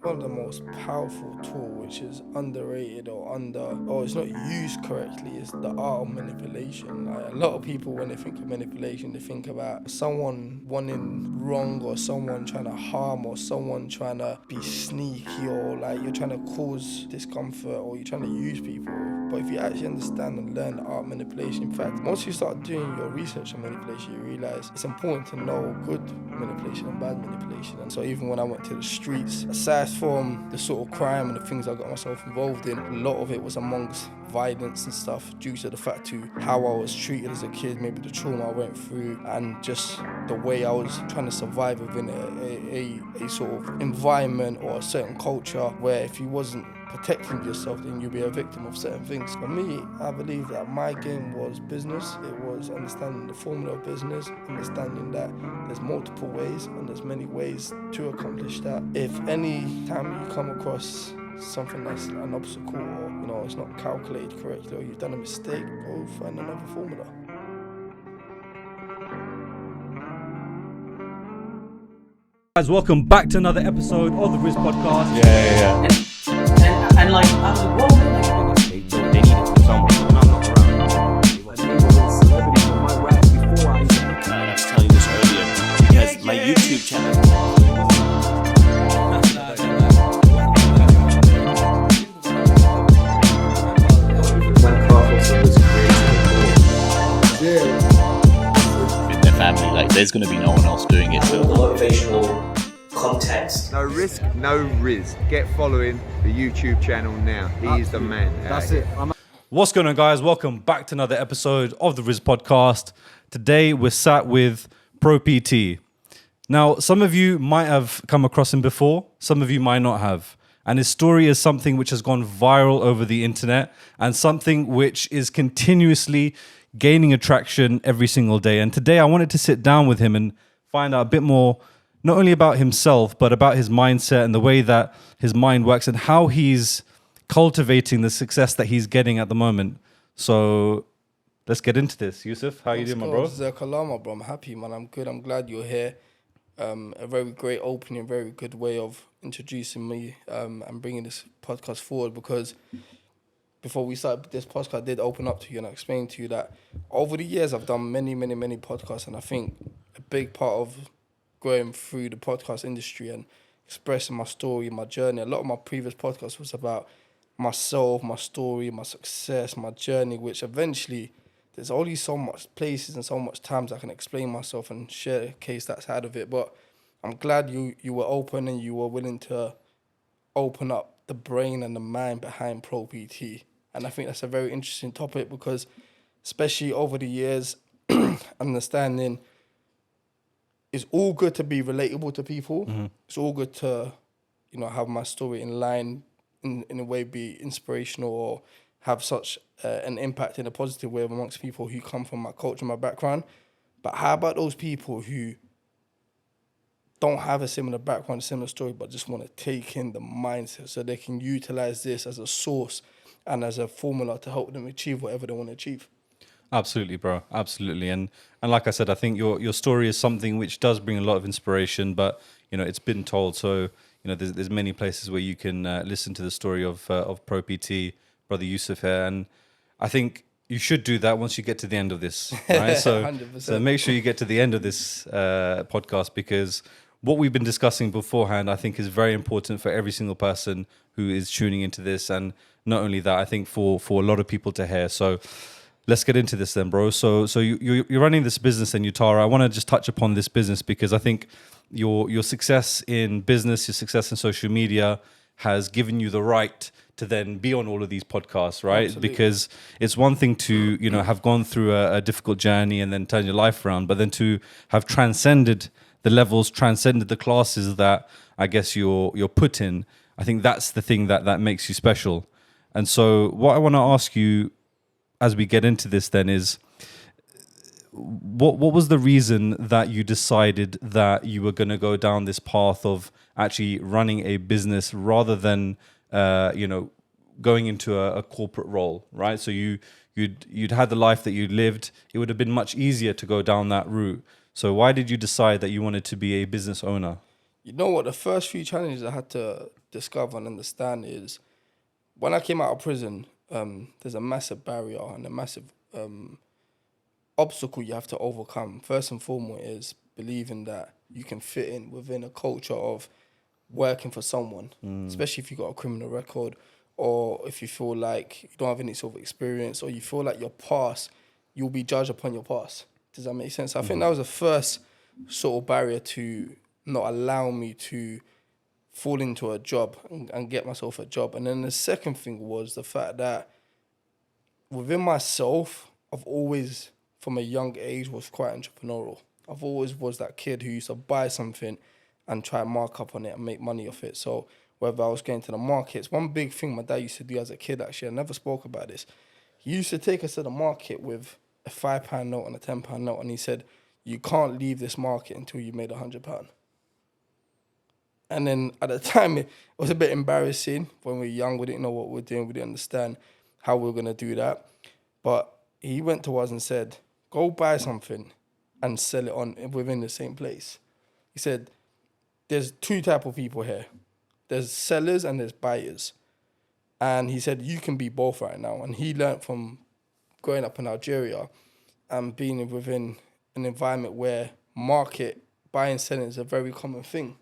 One of the most powerful tool which is underrated or it's not used correctly is the art of manipulation. Like, a lot of people, when they think of manipulation, they think about someone wanting wrong or someone trying to harm or someone trying to be sneaky or like you're trying to cause discomfort or you're trying to use people. But if you actually understand and learn the art of manipulation, in fact, once you start doing your research on manipulation, you realize it's important to know good manipulation and bad manipulation. And so even when I went to the streets, aside from the sort of crime and the things I got myself involved in, a lot of it was amongst violence and stuff due to the fact to how I was treated as a kid, maybe the trauma I went through, and just the way I was trying to survive within a sort of environment or a certain culture where if you wasn't protecting yourself, then you'll be a victim of certain things. For me, I believe that my game was business. It was understanding the formula of business, understanding that there's multiple ways and there's many ways to accomplish that. If any time you come across something that's an obstacle or it's not calculated correctly or you've done a mistake, go find another formula. Guys, welcome back to another episode of the Rizq podcast. Yeah. And like, I was like, whoa, they need it from someone when I'm not around. I was a celebrity for my rap before I even. I was telling you this earlier because my YouTube channel. In their family, like, there's going to be no one else doing it. So motivational context. No risk, no Rizq. Get following the YouTube channel now. He's the man. That's it. What's going on, guys? Welcome back to another episode of the Rizq podcast. Today, we're sat with Pro.PT. Now, some of you might have come across him before. Some of you might not have. And his story is something which has gone viral over the internet and something which is continuously gaining attraction every single day. And today, I wanted to sit down with him and find out a bit more not only about himself, but about his mindset and the way that his mind works and how he's cultivating the success that he's getting at the moment. So let's get into this. Yusef, how you doing, my bro? Zakalama, bro. I'm happy, man. I'm good. I'm glad you're here. A very great opening, very good way of introducing me and bringing this podcast forward, because before we started this podcast, I did open up to you and I explained to you that over the years I've done many podcasts, and I think a big part of going through the podcast industry and expressing my story, my journey. A lot of my previous podcasts was about myself, my story, my success, my journey, which eventually there's only so much places and so much times I can explain myself and showcase that side of it. But I'm glad you were open and you were willing to open up the brain and the mind behind Pro.PT. And I think that's a very interesting topic because especially over the years, understanding it's all good to be relatable to people. Mm-hmm. It's all good to, have my story in line, in a way be inspirational or have such an impact in a positive way amongst people who come from my culture, my background. But how about those people who don't have a similar background, a similar story, but just want to take in the mindset so they can utilize this as a source and as a formula to help them achieve whatever they want to achieve? Absolutely, bro. Absolutely. And like I said, I think your story is something which does bring a lot of inspiration, but, it's been told. So, there's many places where you can listen to the story of Pro.PT, brother Yusef here. And I think you should do that once you get to the end of this, right? So, 100%. So make sure you get to the end of this podcast, because what we've been discussing beforehand, I think, is very important for every single person who is tuning into this. And not only that, I think for a lot of people to hear. So let's get into this then, bro. So you're running this business in Yatoura. I want to just touch upon this business because I think your success in business, your success in social media has given you the right to then be on all of these podcasts, right? Absolutely. Because it's one thing to, have gone through a difficult journey and then turn your life around, but then to have transcended the levels, transcended the classes that I guess you're put in. I think that's the thing that makes you special. And so what I want to ask you as we get into this then is, what was the reason that you decided that you were going to go down this path of actually running a business rather than, going into a corporate role, right? So you'd had the life that you lived. It would have been much easier to go down that route. So why did you decide that you wanted to be a business owner? You know what? The first few challenges I had to discover and understand is when I came out of prison, there's a massive barrier and a massive obstacle you have to overcome. First and foremost is believing that you can fit in within a culture of working for someone, especially if you've got a criminal record, or if you feel like you don't have any sort of experience, or you feel like your past, you'll be judged upon your past. Does that make sense? I think that was the first sort of barrier to not allow me to fall into a job and get myself a job. And then the second thing was the fact that within myself, I've always, from a young age, was quite entrepreneurial. I've always was that kid who used to buy something and try and mark up on it and make money off it. So whether I was going to the markets, one big thing my dad used to do as a kid, actually, I never spoke about this. He used to take us to the market with a £5 note and a £10 note, and he said, you can't leave this market until you made £100. And then at the time, it was a bit embarrassing when we were young. We didn't know what we were doing. We didn't understand how we were going to do that. But he went to us and said, go buy something and sell it on within the same place. He said, there's two type of people here. There's sellers and there's buyers. And he said, you can be both right now. And he learned from growing up in Algeria and being within an environment where market buying and selling is a very common thing.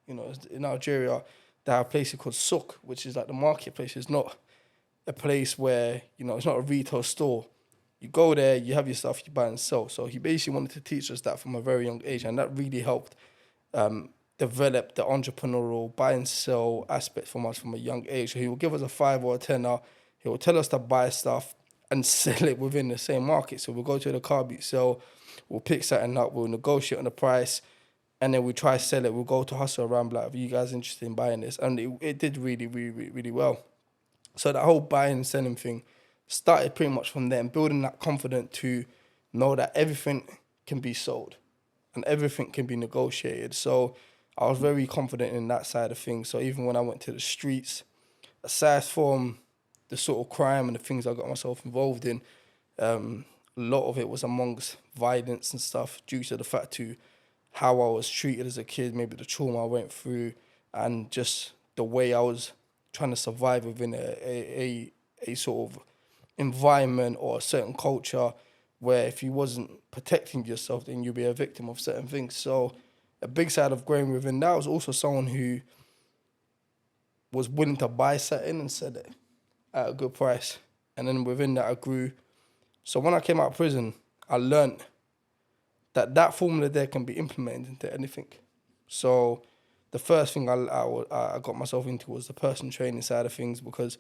You know, in Algeria, they have a place called souk, which is like the marketplace. It's not a place where, you know, it's not a retail store. You go there, you have your stuff, you buy and sell. So he basically wanted to teach us that from a very young age, and that really helped develop the entrepreneurial buy and sell aspect from us from a young age. So he will give us a 5 or a 10. He will tell us to buy stuff and sell it within the same market. So we'll go to the car boot sale, we'll pick something up, we'll negotiate on the price, and then we try to sell it. We'll go to hustle around, like, are you guys interested in buying this? And it did really, really, really well. So that whole buying and selling thing started pretty much from there, and building that confidence to know that everything can be sold and everything can be negotiated. So I was very confident in that side of things. So even when I went to the streets, aside from the sort of crime and the things I got myself involved in, a lot of it was amongst violence and stuff due to the fact to how I was treated as a kid, maybe the trauma I went through, and just the way I was trying to survive within a sort of environment or a certain culture where if you wasn't protecting yourself, then you'd be a victim of certain things. So a big side of growing within that was also someone who was willing to buy something and sell it at a good price. And then within that, I grew. So when I came out of prison, I learned that formula there can be implemented into anything. So the first thing I got myself into was the personal training side of things, because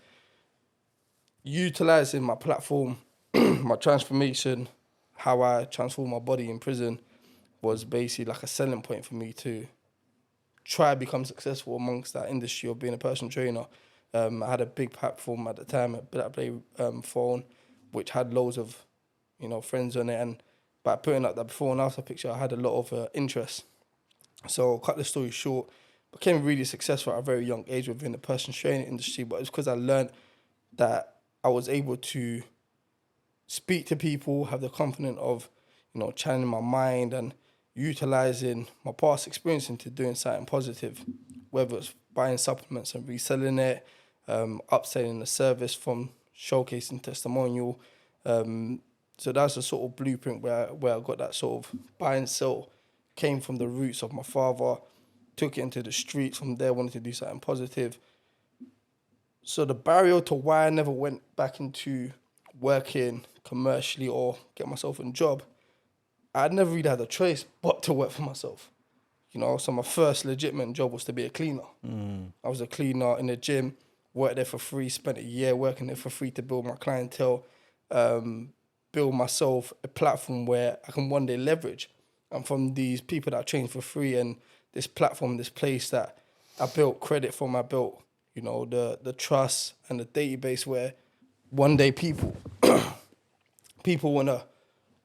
utilizing my platform, my transformation, how I transformed my body in prison was basically like a selling point for me to try to become successful amongst that industry of being a personal trainer. I had a big platform at the time, a BlackBerry phone, which had loads of, you know, friends on it, and by putting up that before and after picture, I had a lot of interest. So cut the story short, became really successful at a very young age within the personal training industry, but it's because I learned that I was able to speak to people, have the confidence of, you know, channeling my mind and utilizing my past experience into doing something positive, whether it's buying supplements and reselling it, upselling the service from showcasing testimonial. So that's the sort of blueprint where I got that sort of buy and sell. Came from the roots of my father, took it into the streets. From there, wanted to do something positive. So the barrier to why I never went back into working commercially or get myself a job, I never really had a choice but to work for myself. You know, so my first legitimate job was to be a cleaner. I was a cleaner in the gym, worked there for free, spent a year working there for free to build my clientele, build myself a platform where I can one day leverage. And from these people that I trained for free and this platform, this place that I built credit from, I built, you know, the trust and the database where one day people wanna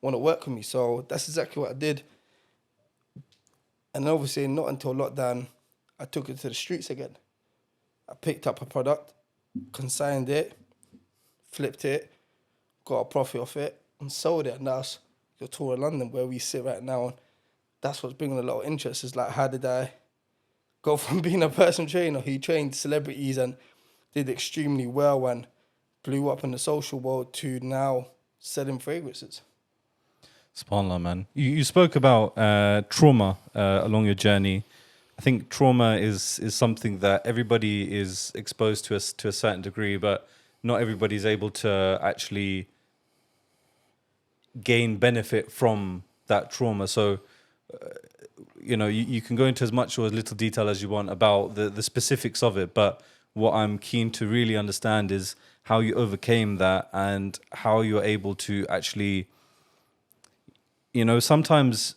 work with me. So that's exactly what I did. And obviously not until lockdown, I took it to the streets again. I picked up a product, consigned it, flipped it, got a profit off it, and sold it. And that's Yatoura London, where we sit right now. And that's what's bringing a lot of interest, is like, how did I go from being a personal trainer who trained celebrities and did extremely well and blew up in the social world to now selling fragrances. SubhanAllah, man. You spoke about trauma along your journey. I think trauma is something that everybody is exposed to a certain degree, but not everybody is able to actually gain benefit from that trauma. So, you can go into as much or as little detail as you want about the specifics of it, but what I'm keen to really understand is how you overcame that and how you're able to actually, sometimes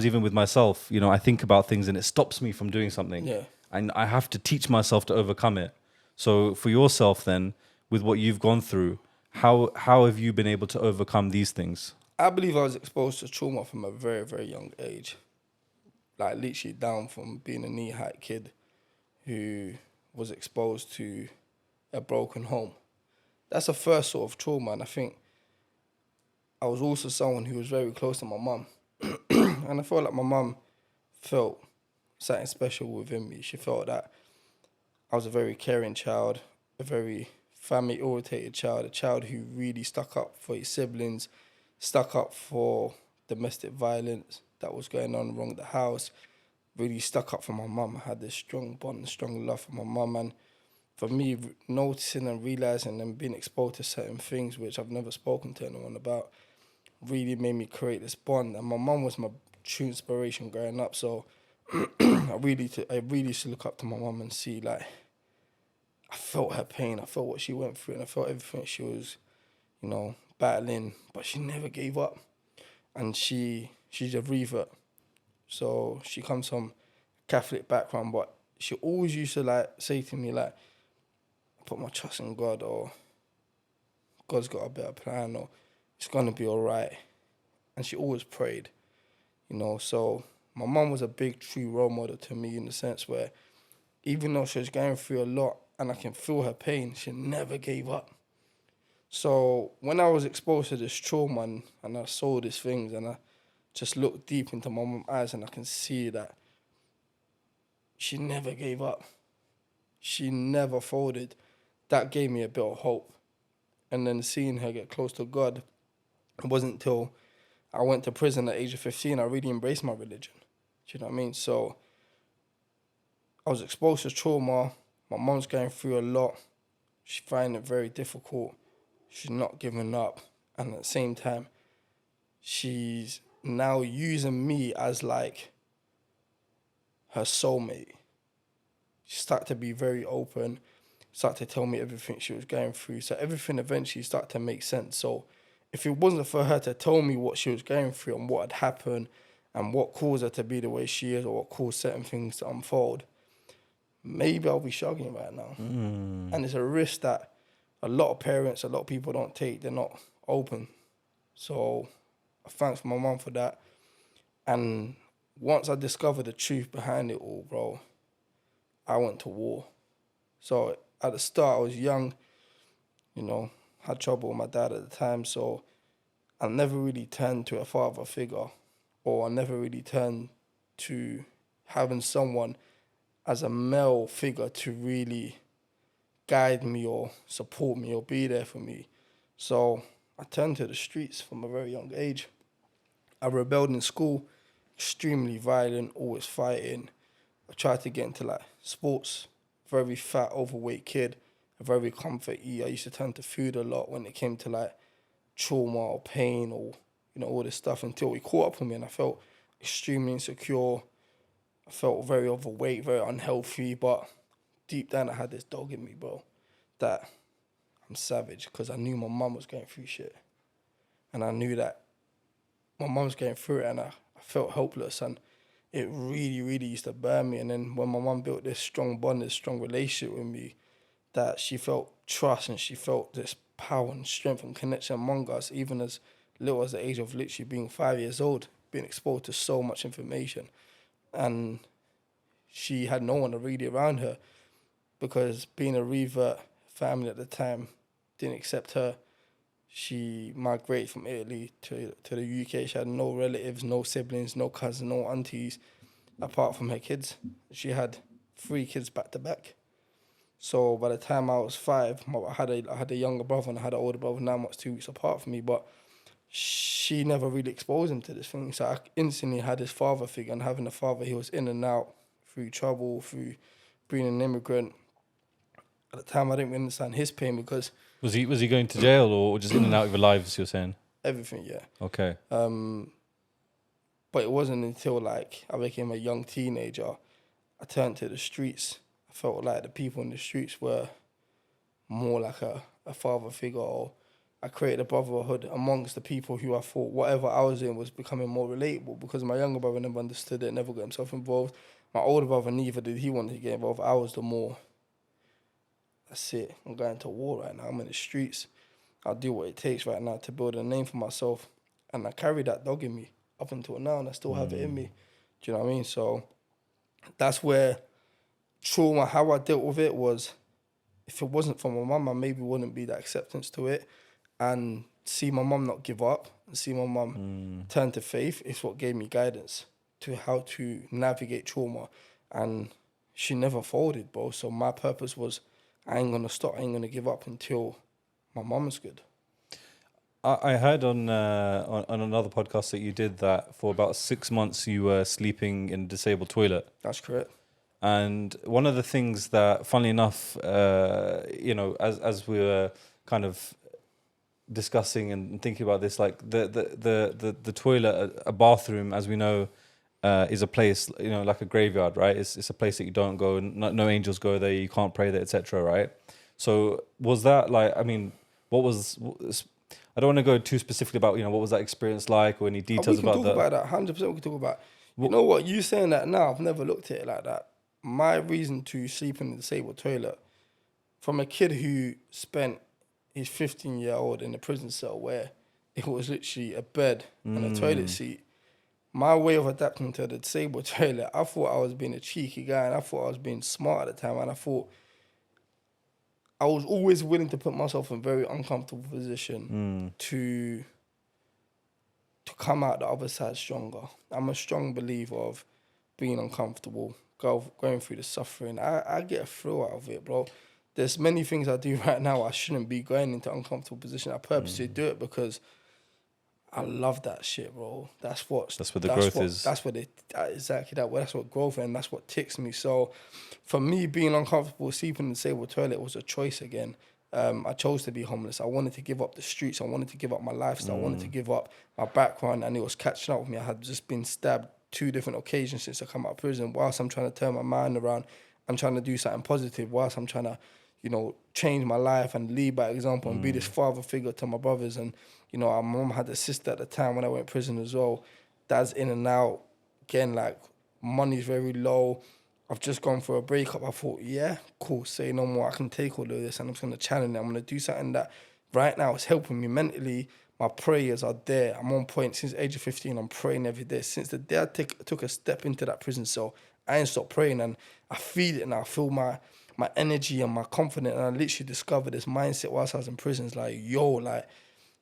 even with myself, I think about things and it stops me from doing something. Yeah. And I have to teach myself to overcome it. So for yourself then, with what you've gone through, how have you been able to overcome these things? I believe I was exposed to trauma from a very, very young age. Like literally down from being a knee-high kid who was exposed to a broken home. That's the first sort of trauma, and I think I was also someone who was very close to my mum. And I felt like my mum felt something special within me. She felt that I was a very caring child, a very family-orientated child, a child who really stuck up for his siblings, stuck up for domestic violence that was going on around the house, really stuck up for my mum. I had this strong bond, strong love for my mum, and for me, noticing and realising and being exposed to certain things which I've never spoken to anyone about really made me create this bond. And my mum was my true inspiration growing up, so I really used to look up to my mum and see, like, I felt her pain, I felt what she went through, and I felt everything she was, battling, but she never gave up. And she's a revert, so she comes from a Catholic background, but she always used to say to me, like, I put my trust in God, or God's got a better plan, or it's gonna be all right. And she always prayed, so my mum was a big true role model to me, in the sense where even though she was going through a lot and I can feel her pain, she never gave up. So when I was exposed to this trauma and I saw these things, and I just looked deep into my mum's eyes, and I can see that she never gave up. She never folded. That gave me a bit of hope. And then seeing her get close to God, it wasn't until I went to prison at the age of 15 I really embraced my religion. Do you know what I mean? So I was exposed to trauma. My mum's going through a lot. She's finding it very difficult. She's not giving up. And at the same time, she's now using me as like her soulmate. She started to be very open, started to tell me everything she was going through. So everything eventually started to make sense. So if it wasn't for her to tell me what she was going through and what had happened and what caused her to be the way she is, or what caused certain things to unfold, maybe I'll be struggling right now. And it's a risk that a lot of parents, a lot of people don't take. They're not open. So I thanks my mum for that. And once I discovered the truth behind it all, bro, I went to war. So at the start, I was young, had trouble with my dad at the time. So I never really turned to a father figure, or I never really turned to having someone as a male figure to really guide me or support me or be there for me. So I turned to the streets from a very young age. I rebelled in school, extremely violent, always fighting. I tried to get into sports, very fat, overweight kid, a very comfort eater. I used to turn to food a lot when it came to trauma or pain or all this stuff, until it caught up with me and I felt extremely insecure. I felt very overweight, very unhealthy, but deep down I had this dog in me, bro, that I'm savage, because I knew my mum was going through shit. And I knew that my mum was going through it, and I felt helpless, and it really, really used to burn me. And then when my mum built this strong bond, this strong relationship with me, that she felt trust and she felt this power and strength and connection among us, even as little as the age of literally being 5 years old, being exposed to so much information. And she had no one really around her, because being a revert family at the time didn't accept her. She migrated from Italy to the UK. She had no relatives, no siblings, no cousins, no aunties, apart from her kids. She had 3 kids back to back. So by the time I was 5, I had a younger brother and I had an older brother 9 months, 2 weeks apart from me. But she never really exposed him to this thing. So I instantly had his father figure, and having a father, he was in and out through trouble, through being an immigrant. At the time, I didn't really understand his pain because Was he going to jail or just in and out of your lives, you're saying? everything, yeah. Okay. But it wasn't until like I became a young teenager, I turned to the streets. I felt like the people in the streets were more like a father figure, or I created a brotherhood amongst the people who I thought whatever I was in was becoming more relatable, because my younger brother never understood it, never got himself involved. My older brother neither did he want to get involved. I was the more, that's it, I'm going to war right now, I'm in the streets. I'll do what it takes right now to build a name for myself. And I carry that dog in me up until now, and I still have it in me. Do you know what I mean? So that's where trauma, how I dealt with it was, if it wasn't for my mum, I maybe wouldn't be that acceptance to it. And see my mum not give up and see my mum turn to faith is what gave me guidance to how to navigate trauma. And she never folded, bro. So my purpose was, I ain't gonna stop, I ain't gonna give up until my mum is good. I heard on another podcast that you did that for about 6 months you were sleeping in a disabled toilet. That's correct. And one of the things that, funnily enough, as we were kind of discussing and thinking about this, like the toilet, a bathroom, as we know, is a place, like a graveyard, right? It's a place that you don't go, no angels go there, you can't pray there, etc., right? So was that like, I mean, what was I don't want to go too specifically about, what was that experience like, or any details about that. We can talk about that, 100% we can talk about. You know what, you saying that now, I've never looked at it like that. My reason to sleep in the disabled toilet, from a kid who spent his 15-year-old in a prison cell where it was literally a bed and a toilet seat, my way of adapting to the disabled toilet, I thought I was being a cheeky guy, and I thought I was being smart at the time, and I thought I was always willing to put myself in a very uncomfortable position to come out the other side stronger. I'm a strong believer of being uncomfortable, going through the suffering. I get a thrill out of it, bro. There's many things I do right now I shouldn't be going into uncomfortable position. I purposely do it because I love that shit, bro. That's where the growth is. That's what exactly that. That's what growth is, and that's what ticks me. So, for me, being uncomfortable sleeping in the disabled toilet was a choice again. I chose to be homeless. I wanted to give up the streets. I wanted to give up my lifestyle. I wanted to give up my background, and it was catching up with me. I had just been stabbed 2 different occasions since I come out of prison. Whilst I'm trying to turn my mind around, I'm trying to do something positive. Whilst I'm trying to, change my life and lead by example and be this father figure to my brothers. And, my mum had a sister at the time when I went to prison as well. Dad's in and out. Again, like, money's very low. I've just gone for a breakup. I thought, yeah, cool, say no more. I can take all of this and I'm just going to challenge it. I'm going to do something that right now is helping me mentally. My prayers are there. I'm on point. Since the age of 15, I'm praying every day. Since the day I took a step into that prison cell, I ain't stopped praying, and I feel it now. I feel my energy and my confidence, and I literally discovered this mindset whilst I was in prison. It's like,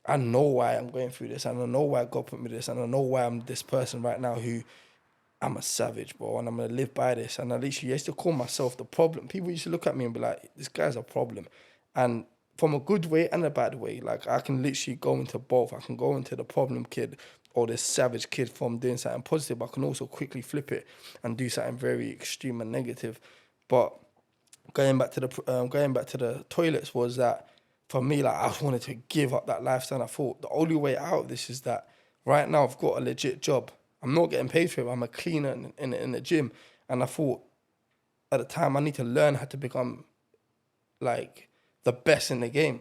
I know why I'm going through this, and I know why God put me this, and I know why I'm this person right now who I'm a savage, bro, and I'm going to live by this. And I literally used to call myself the problem. People used to look at me and be like, this guy's a problem. And from a good way and a bad way, like, I can literally go into both. I can go into the problem kid or this savage kid from doing something positive, but I can also quickly flip it and do something very extreme and negative. But going back to the toilets was that, for me, like, I just wanted to give up that lifestyle. I thought the only way out of this is that right now I've got a legit job. I'm not getting paid for it. I'm a cleaner in the gym. And I thought at the time I need to learn how to become like the best in the game.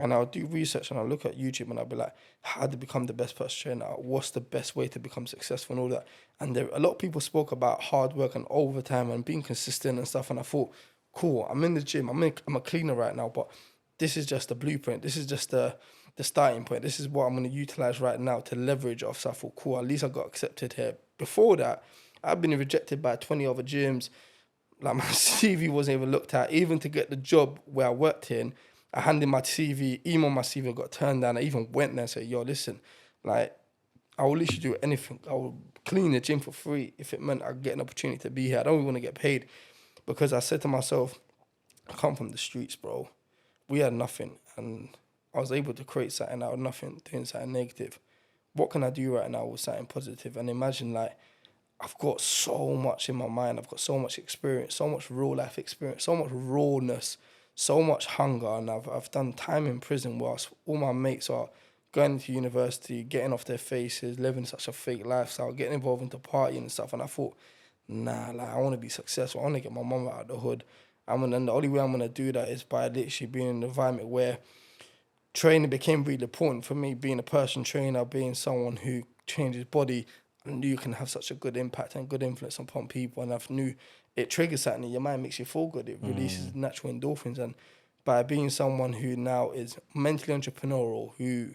And I'll do research and I'll look at YouTube and I'll be like, how to become the best personal trainer? What's the best way to become successful and all that? And a lot of people spoke about hard work and overtime and being consistent and stuff. And I thought, cool, I'm in the gym. I'm a cleaner right now, but this is just the blueprint. This is just the starting point. This is what I'm going to utilize right now to leverage off. So I thought, cool, at least I got accepted here. Before that, I've been rejected by 20 other gyms. Like, my CV wasn't even looked at. Even to get the job where I worked in, I handed my CV, emailed my CV, got turned down. I even went there and said, yo, listen, like, I will literally do anything. I will clean the gym for free if it meant I'd get an opportunity to be here. I don't even want to get paid. because I said to myself, I come from the streets, bro. We had nothing, and I was able to create something out of nothing, doing something negative. What can I do right now with something positive? And imagine, like, I've got so much in my mind. I've got so much experience, so much real life experience, so much rawness, so much hunger. And I've done time in prison whilst all my mates are going to university, getting off their faces, living such a fake lifestyle, getting involved into partying and stuff. And I thought, nah, like, I want to be successful. I want to get my mum out of the hood. And the only way I'm going to do that is by literally being in an environment where training became really important for me, being a personal trainer, being someone who trains his body. I knew you can have such a good impact and good influence upon people, and I knew it triggers something in your mind, makes you feel good. It releases natural endorphins, and by being someone who now is mentally entrepreneurial, who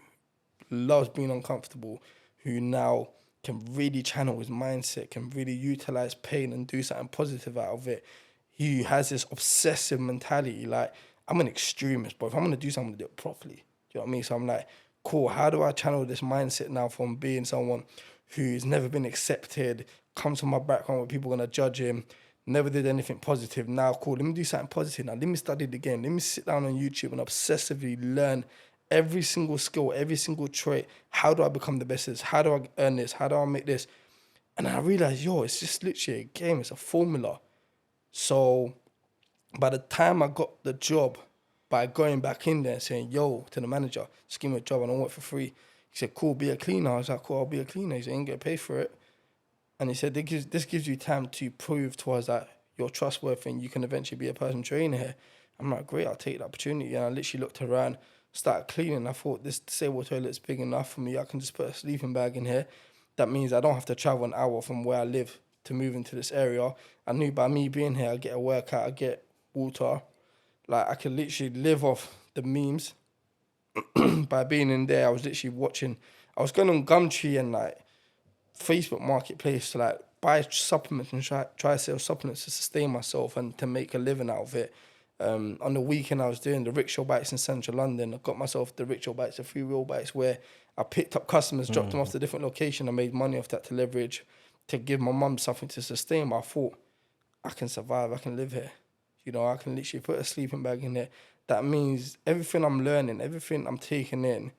loves being uncomfortable, who now can really channel his mindset, can really utilize pain and do something positive out of it. He has this obsessive mentality. Like, I'm an extremist, but if I'm going to do something, I'm going to do it properly. Do you know what I mean? So I'm like, cool, how do I channel this mindset now from being someone who's never been accepted, comes from my background where people are going to judge him, never did anything positive. Now, cool, let me do something positive now. Let me study the game. Let me sit down on YouTube and obsessively learn every single skill, every single trait. How do I become the best at this? How do I earn this? How do I make this? And I realized, it's just literally a game. It's a formula. So by the time I got the job, by going back in there and saying, to the manager, just give me a job and I'll work for free. He said, cool, be a cleaner. I was like, cool, I'll be a cleaner. He said, you ain't get paid for it. And he said, this gives you time to prove to us that you're trustworthy and you can eventually be a personal trainer here. I'm like, great, I'll take the opportunity. And I literally looked around, started cleaning. I thought, this disabled toilet's big enough for me. I can just put a sleeping bag in here. That means I don't have to travel an hour from where I live to move into this area. I knew by me being here, I get a workout, I get water. Like, I could literally live off the memes. By being in there, I was literally watching. I was going on Gumtree and like Facebook Marketplace to like buy supplements and try sell supplements to sustain myself and to make a living out of it. On the weekend, I was doing the rickshaw bikes in central London. I got myself the rickshaw bikes, the 3-wheel bikes, where I picked up customers, dropped them off to different locations, and made money off that to leverage, to give my mum something to sustain. But I thought, I can survive, I can live here. You know, I can literally put a sleeping bag in there. That means everything I'm learning, everything I'm taking in,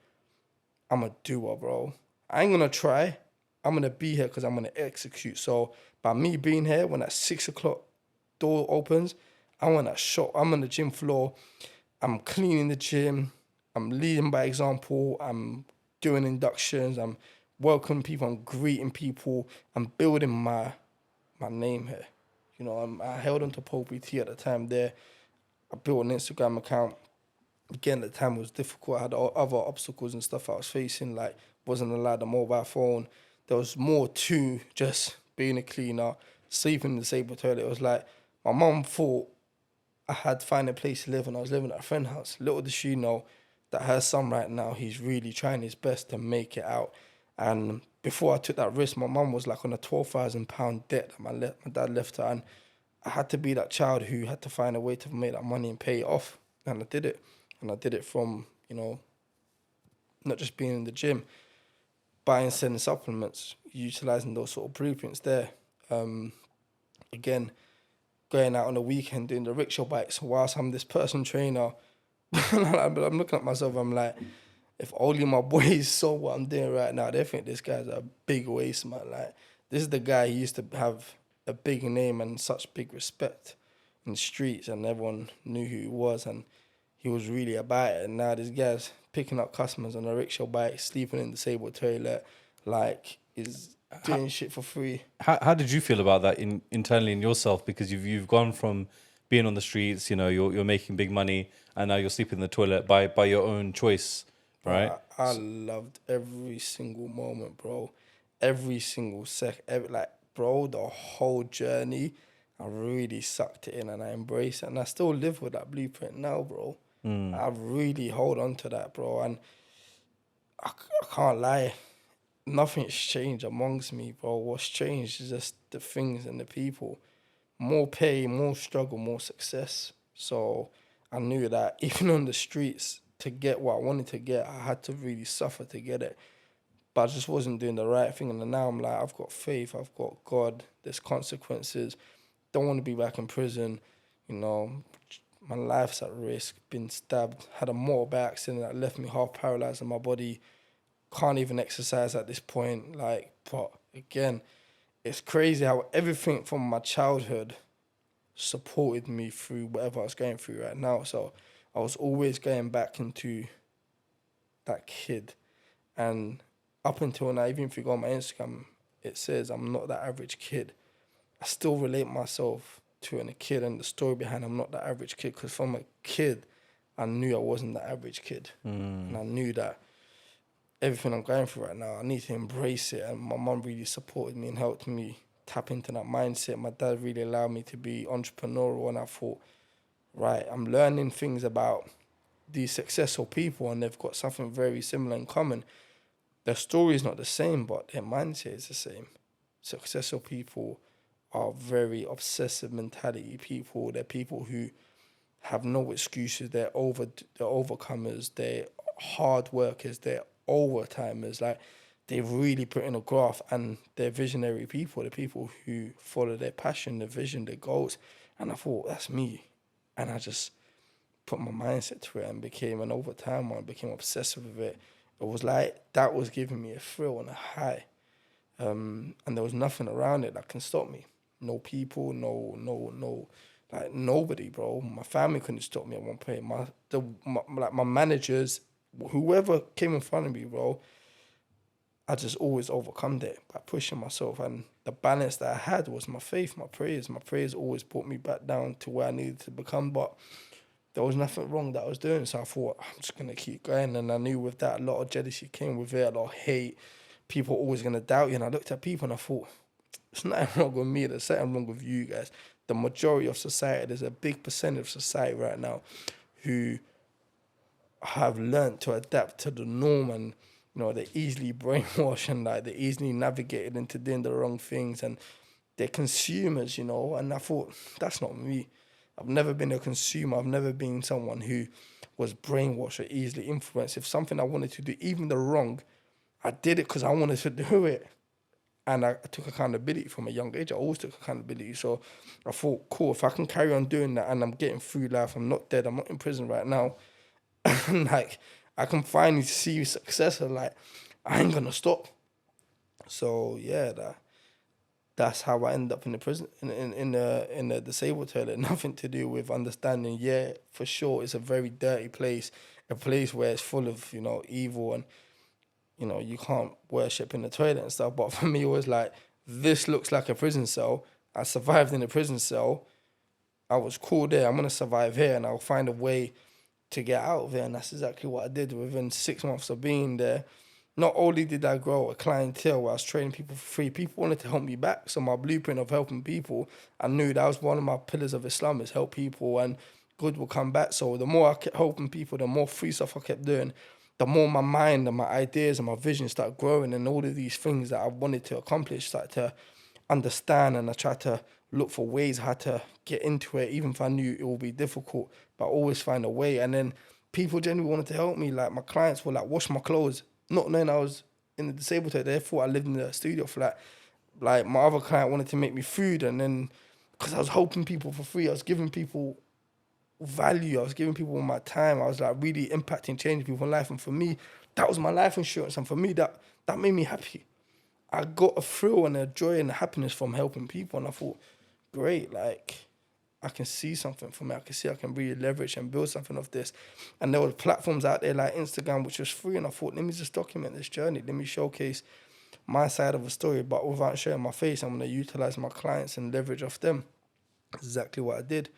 I'm a doer, bro. I ain't gonna try. I'm gonna be here because I'm gonna execute. So by me being here, when that 6 o'clock door opens, I'm on that shop. I'm on the gym floor. I'm cleaning the gym. I'm leading by example. I'm doing inductions. I'm welcoming people. I'm greeting people. I'm building my name here. You know, I held on to Pro.PT at the time there. I built an Instagram account. Again, at the time it was difficult. I had other obstacles and stuff I was facing, like wasn't allowed a mobile phone. There was more to just being a cleaner, sleeping in the disabled toilet. It was like my mum thought I had to find a place to live and I was living at a friend's house. Little did she know that her son right now, he's really trying his best to make it out. And before I took that risk, my mum was like on a £12,000 debt that my dad left her. And I had to be that child who had to find a way to make that money and pay it off. And I did it. And I did it from, you know, not just being in the gym, buying and selling supplements, utilising those sort of blueprints there. Again, going out on the weekend doing the rickshaw bikes whilst I'm this personal trainer. I'm looking at myself, I'm like, if only my boys saw what I'm doing right now, they think this guy's a big waste, man. Like, this is the guy who used to have a big name and such big respect in the streets, and everyone knew who he was, and he was really about it. And now this guy's picking up customers on a rickshaw bike, sleeping in the disabled toilet, like, is doing shit for free. How did you feel about that internally in yourself? Because you've gone from being on the streets, you know, you're making big money, and now you're sleeping in the toilet by your own choice, right? I loved every single moment, bro. Every single second. Like, bro, the whole journey, I really sucked it in and I embraced it. And I still live with that blueprint now, bro. I really hold on to that, bro. And I can't lie. Nothing's changed amongst me, bro. What's changed is just the things and the people. More pay, more struggle, more success. So I knew that even on the streets, to get what I wanted to get, I had to really suffer to get it. But I just wasn't doing the right thing. And now I'm like, I've got faith, I've got God, there's consequences. don't want to be back in prison. You know, my life's at risk. Been stabbed. Had a motorbike accident that left me half paralyzed in my body. Can't even exercise at this point. Like, but again, it's crazy how everything from my childhood supported me through whatever I was going through right now. So I was always going back into that kid. And up until now, even if you go on my Instagram, it says I'm not that average kid. I still relate myself to a kid and the story behind I'm not that average kid, because from a kid, I knew I wasn't the average kid. And I knew that everything I'm going through right now, I need to embrace it. And my mum really supported me and helped me tap into that mindset. My dad really allowed me to be entrepreneurial, and I thought, right, I'm learning things about these successful people and they've got something very similar in common. Their story is not the same, but their mindset is the same. Successful people are very obsessive mentality people. They're people who have no excuses. They're overcomers. They're hard workers. They're overtimers. Like, they really put in a graph, and they're visionary people. They're people who follow their passion, their vision, their goals. And I thought, that's me. And I just put my mindset to it and became an overtimer and became obsessive with it. It was like that was giving me a thrill and a high. And there was nothing around it that can stop me. No people, no, like nobody, bro. My family couldn't stop me at one point. My managers, whoever came in front of me, bro, I just always overcome that by pushing myself. And the balance that I had was my faith, my prayers. My prayers always brought me back down to where I needed to become. But there was nothing wrong that I was doing. So I thought, I'm just going to keep going. And I knew with that, a lot of jealousy came with it, a lot of hate. People are always going to doubt you. And I looked at people and I thought, there's nothing wrong with me. There's something wrong with you guys. The majority of society, there's a big percentage of society right now who have learned to adapt to the norm, and you know, they're easily brainwashed and like they're easily navigated into doing the wrong things, and they're consumers, you know. And I thought, that's not me. I've never been a consumer. I've never been someone who was brainwashed or easily influenced. If something I wanted to do, even the wrong, I did it because I wanted to do it. And I took accountability from a young age. I always took accountability. So I thought, cool, if I can carry on doing that and I'm getting through life, I'm not dead, I'm not in prison right now, like, I can finally see success, and like, I ain't gonna stop. So yeah, that's how I end up in the prison, in the disabled toilet. Nothing to do with understanding. Yeah, for sure, it's a very dirty place, a place where it's full of, you know, evil, and you know, you can't worship in the toilet and stuff. But for me, it was like, this looks like a prison cell. I survived in a prison cell. I was cool there. I'm gonna survive here, and I'll find a way to get out of there. And that's exactly what I did. Within 6 months of being there, not only did I grow a clientele where I was training people for free, people wanted to help me back. So my blueprint of helping people, I knew that was one of my pillars of Islam, is help people and good will come back. So the more I kept helping people, the more free stuff I kept doing, the more my mind and my ideas and my vision started growing, and all of these things that I wanted to accomplish started to understand. And I tried to look for ways how to get into it, even if I knew it would be difficult, but I always find a way. And then people genuinely wanted to help me. Like, my clients will like wash my clothes, not knowing I was in the disabled toilet. They thought I lived in the studio flat. Like, my other client wanted to make me food, and then because I was helping people for free, I was giving people value, I was giving people my time, I was like really impacting, changing people's life. And for me, that was my life insurance. And for me, that made me happy. I got a thrill and a joy and a happiness from helping people. And I thought, great, like, I can see something from it. I can see I can really leverage and build something off this. And there were platforms out there like Instagram, which was free. And I thought, let me just document this journey. Let me showcase my side of a story, but without showing my face. I'm going to utilize my clients and leverage off them. That's exactly what I did.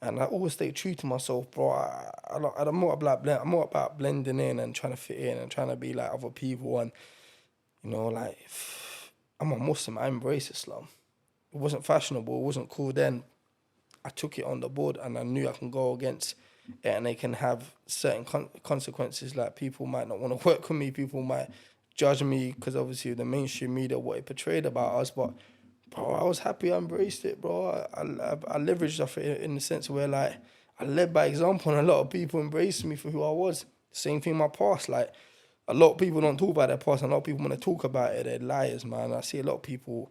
And I always stay true to myself, bro. I'm more about blending in and trying to fit in and trying to be like other people. And, you know, like, I'm a Muslim. I embrace Islam. It wasn't fashionable. It wasn't cool then. I took it on the board, and I knew I can go against it, and they can have certain consequences. Like, people might not want to work with me. People might judge me because obviously the mainstream media, what it portrayed about us. But bro, I was happy I embraced it, bro. I leveraged off it in the sense where, like, I led by example, and a lot of people embraced me for who I was. Same thing in my past. Like, a lot of people don't talk about their past, and a lot of people want to talk about it. They're liars, man. I see a lot of people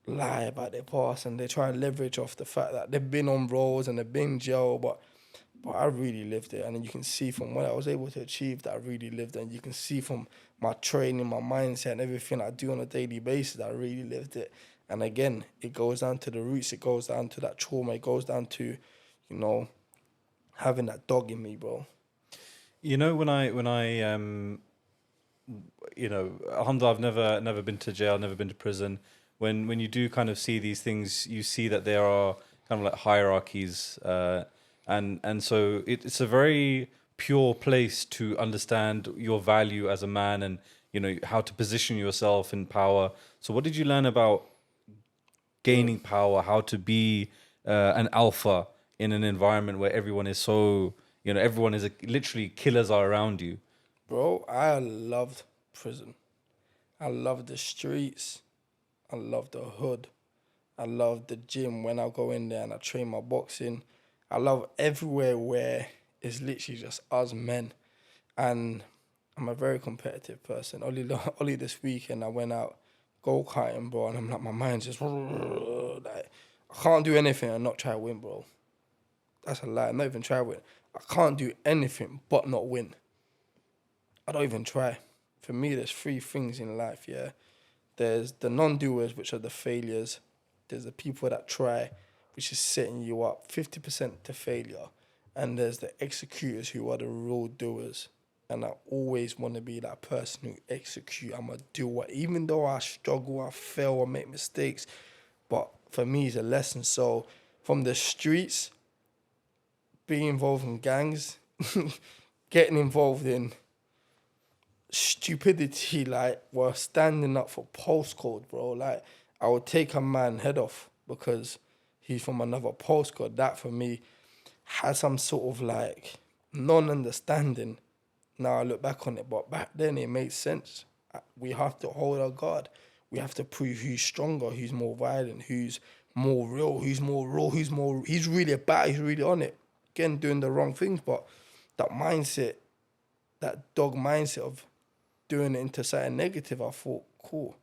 lie about their past and they try and leverage off the fact that they've been on roads and they've been in jail, but I really lived it. And then you can see from what I was able to achieve that I really lived it. And you can see from my training, my mindset and everything I do on a daily basis that I really lived it. And again, it goes down to the roots, it goes down to that trauma, it goes down to, you know, having that dog in me, bro. You know, when I you know, alhamdulillah, I've never been to jail, never been to prison. When you do kind of see these things, you see that there are kind of like hierarchies, and so it's a very pure place to understand your value as a man, and you know how to position yourself in power. So, what did you learn about gaining power? How to be an alpha in an environment where everyone is so, you know, everyone is literally killers are around you. Bro, I loved prison. I loved the streets. I love the hood. I love the gym when I go in there and I train my boxing. I love everywhere where it's literally just us men. And I'm a very competitive person. Only this weekend I went out go-karting, bro, and I'm like, my mind's just like, I can't do anything and not try to win, bro. That's a lie. I'm not even try to win. I can't do anything but not win. I don't even try. For me, there's three things in life, yeah. There's the non-doers, which are the failures. There's the people that try, which is setting you up 50% to failure. And there's the executors who are the real doers. And I always want to be that person who execute. I'm a doer. Even though I struggle, I fail, I make mistakes. But for me, it's a lesson. So from the streets, being involved in gangs, getting involved in stupidity, like we're standing up for postcode, bro. Like I would take a man head off because he's from another postcode. That for me has some sort of like non-understanding. Now I look back on it, but back then it made sense. We have to hold our guard. We have to prove who's stronger, who's more violent, who's more real, who's more raw, he's really about, he's really on it. Again, doing the wrong things, but that mindset, that dog mindset of doing it into something negative, I thought, cool,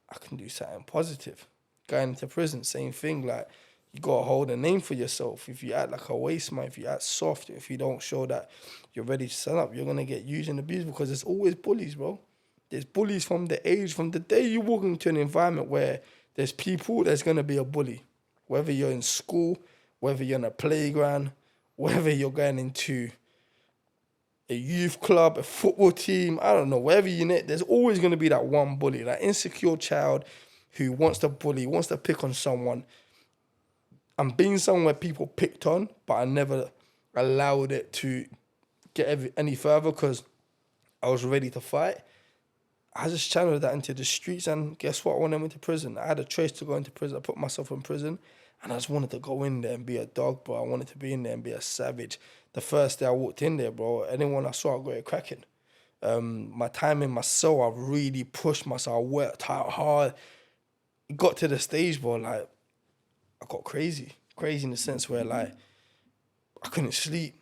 I can do something positive. Going into prison, same thing. Like, you got to hold a name for yourself. If you act like a waste man, if you act soft, if you don't show that you're ready to stand up, you're going to get used and abused because there's always bullies, bro. There's bullies from the day you walk into an environment where there's people, there's going to be a bully. Whether you're in school, whether you're in a playground, whether you're going into a youth club, a football team, I don't know, wherever you're in it, there's always going to be that one bully, that insecure child who wants to bully, wants to pick on someone. I'm being somewhere people picked on, but I never allowed it to get any further because I was ready to fight. I just channeled that into the streets, and guess what? When I went to prison, I had a choice to go into prison. I put myself in prison, and I just wanted to go in there and be a dog, bro. I wanted to be in there and be a savage. The first day I walked in there, bro, anyone I saw, I got it cracking. My time in my cell, I really pushed myself. I worked hard. It got to the stage, bro, like, I got crazy. Crazy in the sense where, like, I couldn't sleep.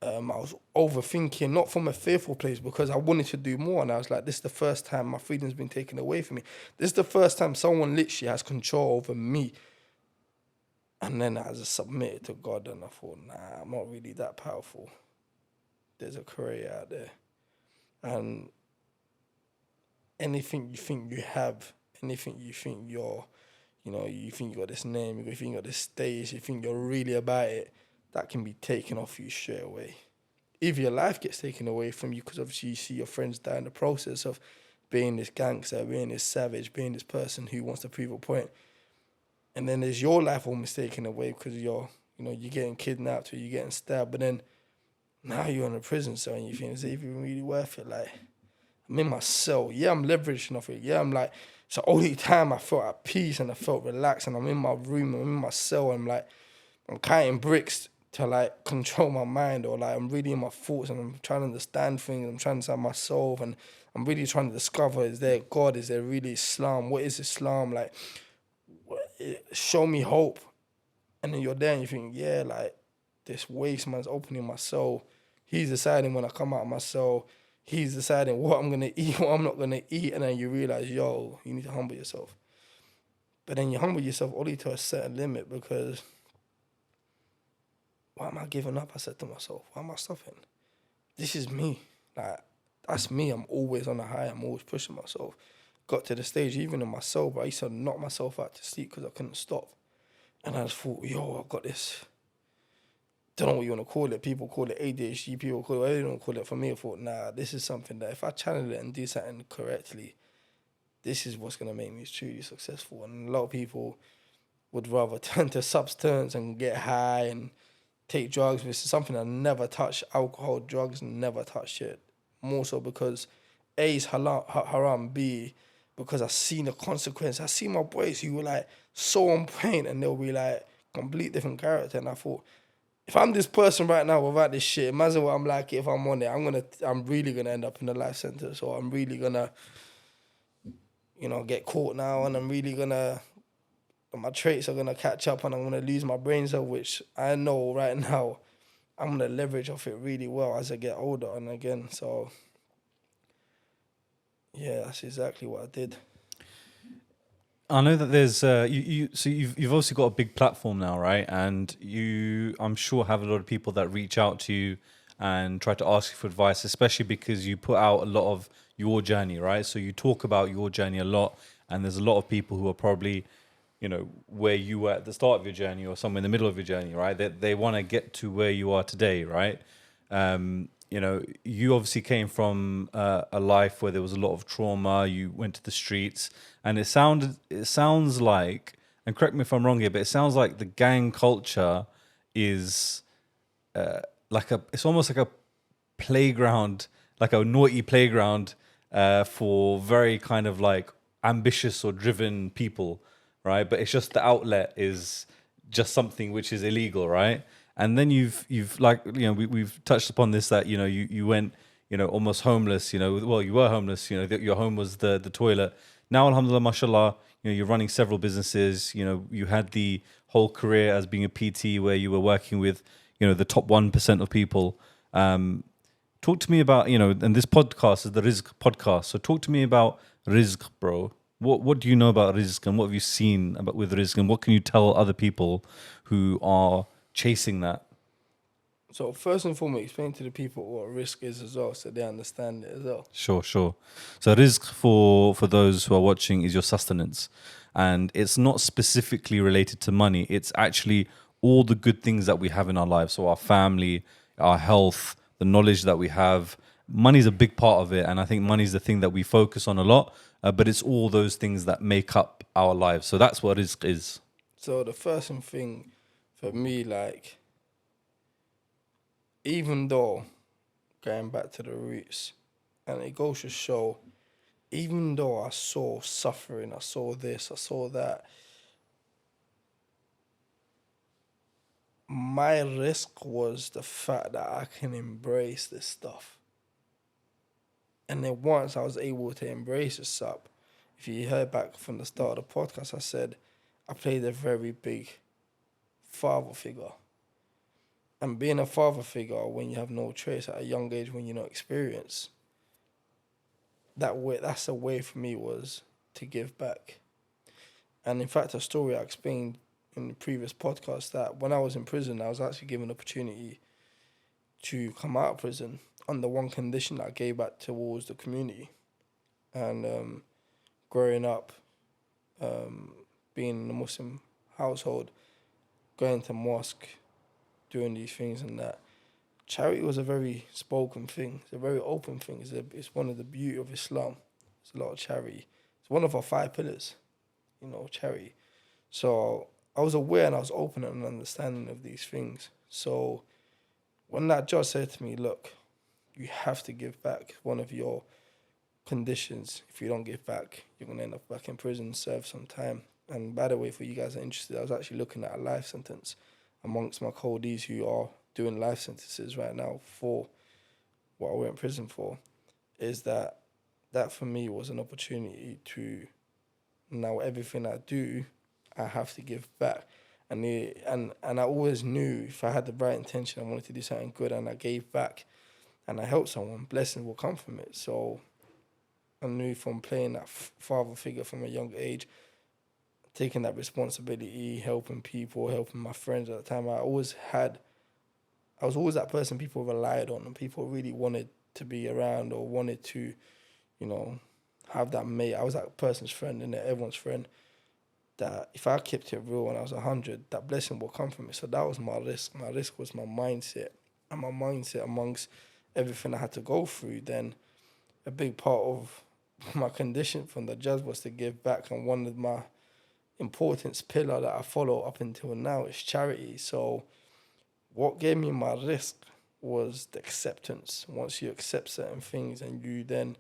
I was overthinking, not from a fearful place, because I wanted to do more. And I was like, this is the first time my freedom's been taken away from me. This is the first time someone literally has control over me. And then I just submitted to God, and I thought, nah, I'm not really that powerful. There's a career out there. And anything you think you have, anything you think you're, you think you got this name, you think you got this stage, you think you're really about it, that can be taken off you straight away. If your life gets taken away from you, because obviously you see your friends die in the process of being this gangster, being this savage, being this person who wants to prove a point. And then there's your life almost taken away because you're getting kidnapped or you're getting stabbed. But then now you're in a prison cell and you think, is it even really worth it? Like, I'm in my cell. Yeah, I'm leveraging off it. Yeah, I'm like, it's the only time I felt at peace and I felt relaxed, and I'm in my room, I'm in my cell, and I'm counting bricks to like control my mind, or like I'm really in my thoughts and I'm trying to understand things, I'm trying to understand myself, and I'm really trying to discover, is there God, is there really Islam, what is Islam, like, show me hope. And then you're there and you think, yeah, like, this waste man's opening my soul, he's deciding when I come out of my cell, he's deciding what I'm going to eat, what I'm not going to eat, and then you realise, yo, you need to humble yourself. But then you humble yourself only to a certain limit, because why am I giving up? I said to myself, why am I stopping? This is me. Like, that's me. I'm always on a high. I'm always pushing myself. Got to the stage, even in my soul, I used to knock myself out to sleep because I couldn't stop. And I just thought, yo, I've got this. Don't know what you want to call it. People call it ADHD. People call it whatever you want to call it. For me, I thought, nah, this is something that if I channel it and do something correctly, this is what's going to make me truly successful. And a lot of people would rather turn to substance and get high and take drugs, which is something I never touched. Alcohol, drugs, never touched it. More so because A, it's haram, B, because I seen the consequence. I see my boys who were like so on point, and they'll be like complete different character. And I thought, if I'm this person right now without this shit, imagine what I'm like if I'm on it. I'm really gonna end up in the life sentence, or I'm really gonna, get caught now, and I'm really gonna, my traits are gonna catch up, and I'm gonna lose my brain cell, which I know right now I'm gonna leverage off it really well as I get older. And again, so yeah, that's exactly what I did. I know that there's so you've obviously got a big platform now, right? And I'm sure, have a lot of people that reach out to you and try to ask you for advice, especially because you put out a lot of your journey, right? So you talk about your journey a lot, and there's a lot of people who are probably, where you were at the start of your journey or somewhere in the middle of your journey, right? They want to get to where you are today, right? You obviously came from a life where there was a lot of trauma. You went to the streets, and it sounds like, and correct me if I'm wrong here, but it sounds like the gang culture is it's almost like a playground, like a naughty playground for very kind of like ambitious or driven people, right? But it's just the outlet is just something which is illegal, right? And then you've like, we've touched upon this, that you went almost homeless, well, you were homeless, your home was the toilet. Now, alhamdulillah, mashallah, you're running several businesses. You had the whole career as being a PT where you were working with the top 1% of people. Talk to me about, and this podcast is the Rizq podcast, so talk to me about Rizq, bro. What do you know about Rizq, and what have you seen with Rizq, and what can you tell other people who are chasing that? So first and foremost, explain to the people what Rizq is as well, so they understand it as well. Sure. So Rizq, for those who are watching, is your sustenance, and it's not specifically related to money. It's actually all the good things that we have in our lives. So our family, our health, the knowledge that we have. Money is a big part of it, and I think money is the thing that we focus on a lot. But it's all those things that make up our lives. So that's what Rizq is. So the first thing for me, like, even though, going back to the roots, and it goes to show, even though I saw suffering, I saw this, I saw that, my risk was the fact that I can embrace this stuff. And then once I was able to embrace this up, if you heard back from the start of the podcast, I said I played a very big father figure. And being a father figure when you have no trace at a young age, when you're not experienced, that's a way for me was to give back. And in fact, a story I explained in the previous podcast, that when I was in prison, I was actually given an opportunity to come out of prison on the one condition that I gave back towards the community. And growing up, being in a Muslim household, going to mosque, doing these things and that, charity was a very spoken thing. It's a very open thing. It's one of the beauty of Islam. It's a lot of charity. It's one of our 5 pillars, charity. So I was aware and I was open and understanding of these things. So when that judge said to me, look, you have to give back, one of your conditions. If you don't give back, you're going to end up back in prison, serve some time. And by the way, for you guys that are interested, I was actually looking at a life sentence amongst my colleagues who are doing life sentences right now for what I went in prison for, is that for me was an opportunity to, now everything I do, I have to give back. And I always knew if I had the right intention, I wanted to do something good, and I gave back and I helped someone, blessings will come from it. So I knew from playing that father figure from a young age taking that responsibility, helping people, helping my friends at the time. I was always that person people relied on and people really wanted to be around or wanted to, you know, have that mate. I was that person's friend and everyone's friend. That if I kept it real when I was 100, that blessing will come from it. So that was my risk. My risk was my mindset. And my mindset amongst everything I had to go through, then a big part of my condition from the judge was to give back. And one of my importance pillar that I follow up until now is charity. So what gave me my risk was the acceptance. Once you accept certain things and you then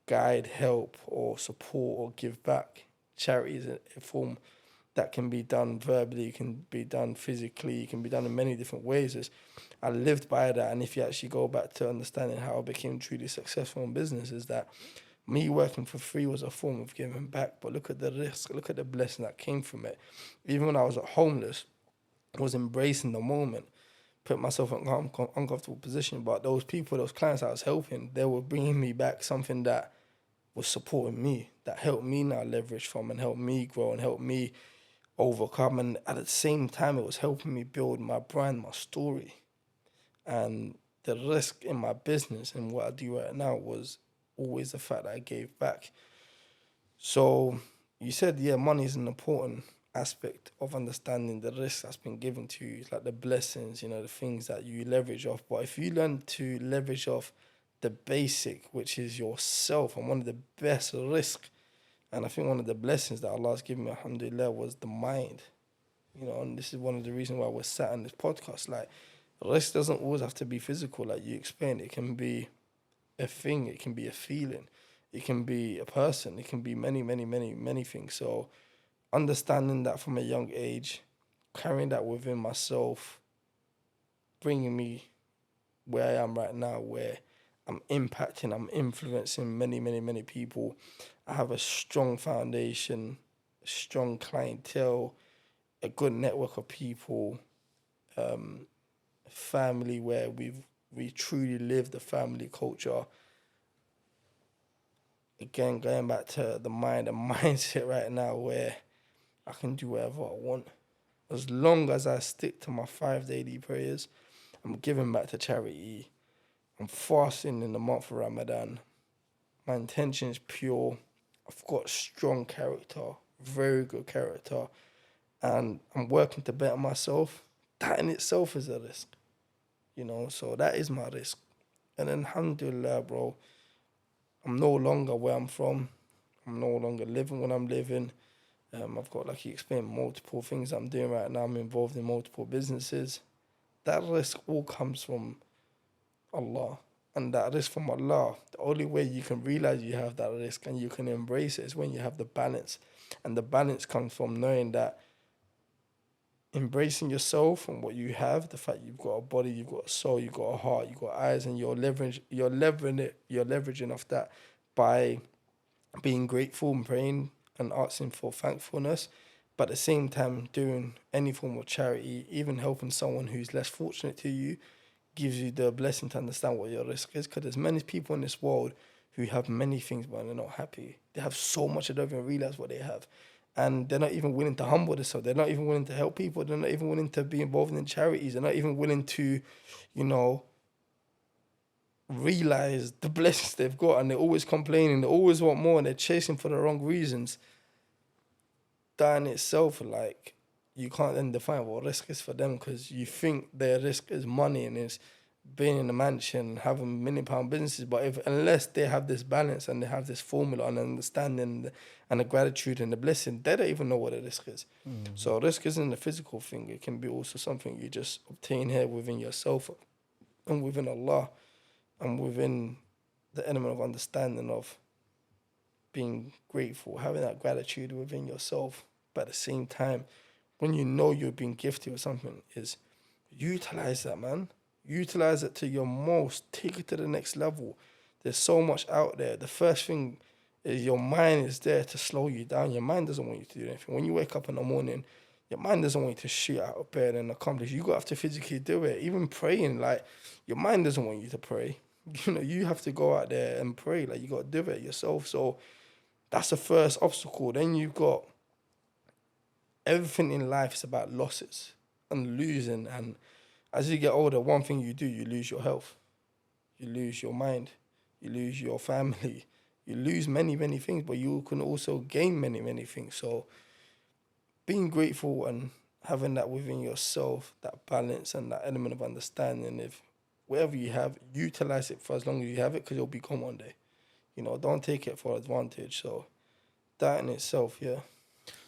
guide, help or support or give back, charity is a form that can be done verbally, it can be done physically, it can be done in many different ways. I lived by that, and if you actually go back to understanding how I became truly successful in business, is that me working for free was a form of giving back. But look at the risk, look at the blessing that came from it. Even when I was homeless, I was embracing the moment, put myself in an uncomfortable position. But those people, those clients I was helping, they were bringing me back something that was supporting me, that helped me now leverage from and helped me grow and helped me overcome. And at the same time, it was helping me build my brand, my story. And the risk in my business and what I do right now was always the fact that I gave back. So you said, yeah, money is an important aspect of understanding the risk that's been given to you. It's like the blessings, you know, the things that you leverage off. But if you learn to leverage off the basic, which is yourself, and one of the best risk, and I think one of the blessings that Allah has given me, alhamdulillah, was the mind. You know, and this is one of the reasons why we're sat on this podcast. Like, risk doesn't always have to be physical, like you explained. It can be a thing, it can be a feeling, it can be a person, it can be many, many, many, many things. So understanding that from a young age, carrying that within myself, bringing me where I am right now, where I'm impacting, I'm influencing many, many, many people. I have a strong foundation, a strong clientele, a good network of people, family where we truly live the family culture. Again, going back to the mind and mindset right now where I can do whatever I want. As long as I stick to my 5 daily prayers, I'm giving back to charity, I'm fasting in the month of Ramadan, my intention is pure, I've got strong character, very good character, and I'm working to better myself. That in itself is a risk, you know, so that is my risk. And then, alhamdulillah, bro, I'm no longer where I'm from. I'm no longer living what I'm living. I've got, like you explained, multiple things I'm doing right now. I'm involved in multiple businesses. That risk all comes from Allah. And that risk from Allah, the only way you can realize you have that risk and you can embrace it is when you have the balance. And the balance comes from knowing that embracing yourself and what you have, the fact you've got a body, you've got a soul, you've got a heart, you've got eyes, and you're leveraging off that by being grateful and praying and asking for thankfulness, but at the same time doing any form of charity, even helping someone who's less fortunate to you, gives you the blessing to understand what your risk is. Because there's many people in this world who have many things but they're not happy. They have so much they don't even realize what they have. And they're not even willing to humble themselves. They're not even willing to help people. They're not even willing to be involved in charities. They're not even willing to, you know, realize the blessings they've got. And they're always complaining. They always want more and they're chasing for the wrong reasons. That in itself, like, you can't then define what risk is for them because you think their risk is money and it's being in a mansion, having £1 million businesses. But unless they have this balance and they have this formula and understanding and the gratitude and the blessing, they don't even know what a risk is. Mm-hmm. So risk isn't a physical thing. It can be also something you just obtain here within yourself and within Allah and within the element of understanding of being grateful, having that gratitude within yourself. But at the same time, when you know you're being gifted with something, is utilize that, man. Utilize it to your most. Take it to the next level. There's so much out there. The first thing is your mind is there to slow you down. Your mind doesn't want you to do anything. When you wake up in the morning, your mind doesn't want you to shoot out of bed and accomplish. You got to have to physically do it. Even praying, like, your mind doesn't want you to pray. You know, you have to go out there and pray. Like, you got to do it yourself. So that's the first obstacle. Then you've got everything in life is about losses and losing. And as you get older, one thing you do, you lose your health, you lose your mind, you lose your family, you lose many, many things, but you can also gain many, many things. So being grateful and having that within yourself, that balance and that element of understanding, if whatever you have, utilize it for as long as you have it, because it'll be gone one day. You know, don't take it for advantage. So that in itself, yeah.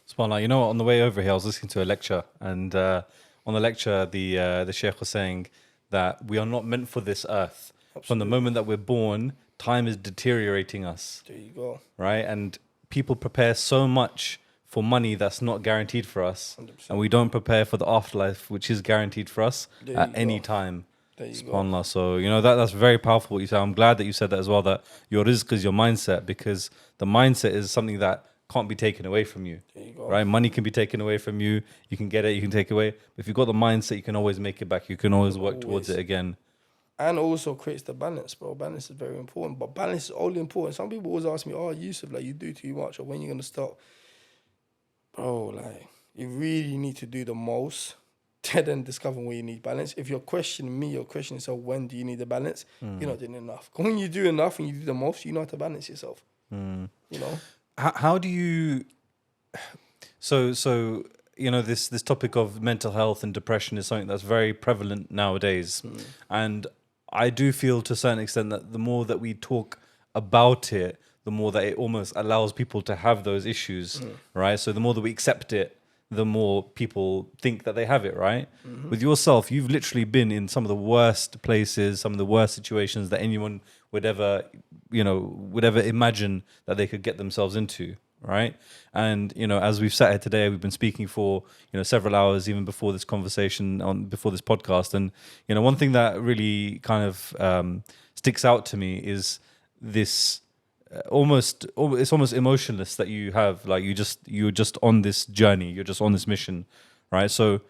SubhanAllah, you know what, on the way over here, I was listening to a lecture, and on the lecture, the Sheikh was saying that we are not meant for this earth. Absolutely. From the moment that we're born, time is deteriorating us, There you go. right? And people prepare so much for money that's not guaranteed for us, 100%. and we don't prepare for the afterlife, which is guaranteed for us There at you any go. time. There you go. SubhanAllah. So, you know, that's very powerful what you said. I'm glad that you said that as well, that your rizq is your mindset, because the mindset is something that can't be taken away from you. There you go. Right? Money can be taken away from you. You can get it, you can take it away. But if you've got the mindset, you can always make it back. You can always work towards it again. And also creates the balance, bro. Balance is very important. But balance is only important. Some people always ask me, oh, Yusef, like, you do too much, or when you're going to stop? Bro, like, you really need to do the most to then discover where you need balance. If you're questioning me, you're questioning yourself, when do you need the balance? You're not doing enough. When you do enough and you do the most, you know how to balance yourself. You know? How do you... So you know, this topic of mental health and depression is something that's very prevalent nowadays. And I do feel to a certain extent that the more that we talk about it, the more that it almost allows people to have those issues, right? So the more that we accept it, the more people think that they have it, right? With yourself, you've literally been in some of the worst places, some of the worst situations that anyone would ever, would ever imagine that they could get themselves into, right? And, as we've sat here today, we've been speaking for, several hours, even before this conversation, before this podcast. And, one thing that really kind of sticks out to me is this it's almost emotionless that you have, like you're just on this journey, you're just on this mission, right? So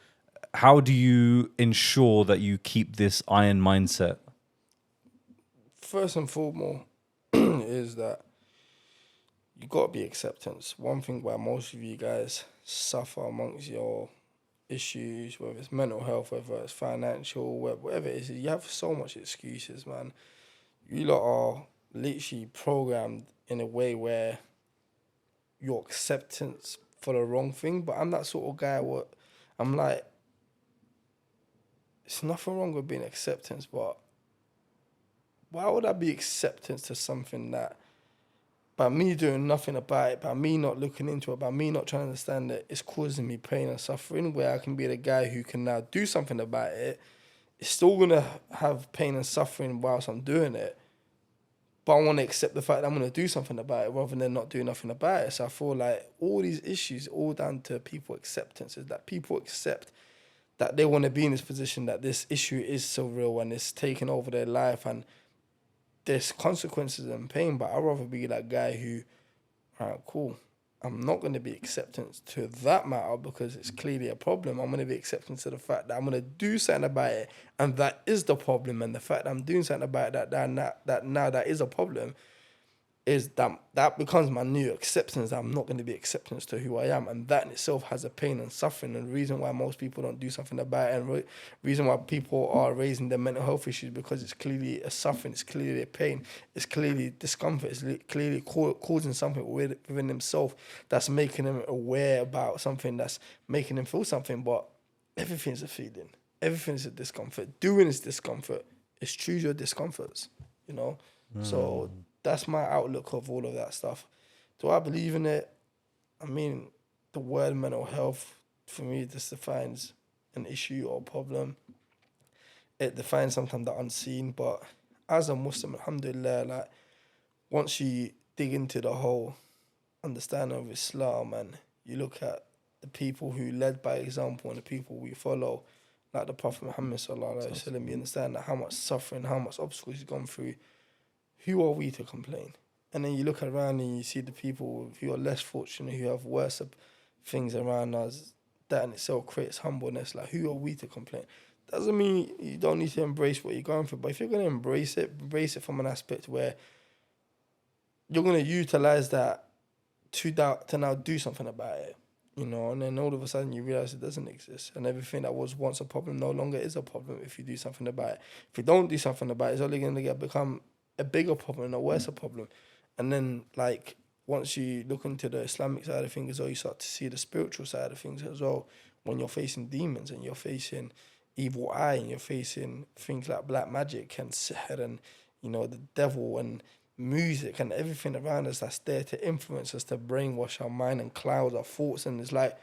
how do you ensure that you keep this iron mindset? First and foremost is that you got to be acceptance. One thing where most of you guys suffer amongst your issues, whether it's mental health, whether it's financial, whatever it is, you have so much excuses, man. You lot are literally programmed in a way where your acceptance for the wrong thing. But I'm that sort of guy where I'm like, it's nothing wrong with being acceptance, but why would I be acceptance to something that by me doing nothing about it, by me not looking into it, by me not trying to understand it, it's causing me pain and suffering, where I can be the guy who can now do something about it. It's still going to have pain and suffering whilst I'm doing it, but I want to accept the fact that I'm going to do something about it rather than not doing nothing about it. So I feel like all these issues, all down to people acceptance, is that people accept that they want to be in this position, that this issue is so real and it's taking over their life and there's consequences and pain. But I'd rather be that guy who, all right, cool, I'm not going to be acceptance to that matter because it's clearly a problem. I'm going to be acceptance to the fact that I'm going to do something about it, and that is the problem. And the fact that I'm doing something about it, that now that is a problem, is that becomes my new acceptance, that I'm not going to be acceptance to who I am. And that in itself has a pain and suffering. And the reason why most people don't do something about it, and the reason why people are raising their mental health issues, because it's clearly a suffering, it's clearly a pain, it's clearly discomfort, it's clearly causing something within themselves that's making them aware about something, that's making them feel something. But everything's a feeling, everything's a discomfort. Doing is discomfort. It's choose your discomforts, So that's my outlook of all of that stuff. Do I believe in it? I mean, the word mental health, for me, just defines an issue or a problem. It defines sometimes the unseen. But as a Muslim, alhamdulillah, like, once you dig into the whole understanding of Islam and you look at the people who led by example and the people we follow, like the Prophet Muhammad sallallahu alaihi wasallam, you understand that how much suffering, how much obstacles he's gone through. Who are we to complain? And then you look around and you see the people who are less fortunate, who have worse things around us. That in itself creates humbleness. Like, who are we to complain? Doesn't mean you don't need to embrace what you're going through, but if you're going to embrace it from an aspect where you're going to utilize that to now do something about it. you know, and then all of a sudden you realize it doesn't exist, and everything that was once a problem no longer is a problem if you do something about it. If you don't do something about it, it's only going to become a bigger problem, a worse problem. And then, like, once you look into the Islamic side of things as well, you start to see the spiritual side of things as well. When you're facing demons and you're facing evil eye and you're facing things like black magic and sihr and, you know, the devil and music and everything around us that's there to influence us, to brainwash our mind and cloud our thoughts. And it's like,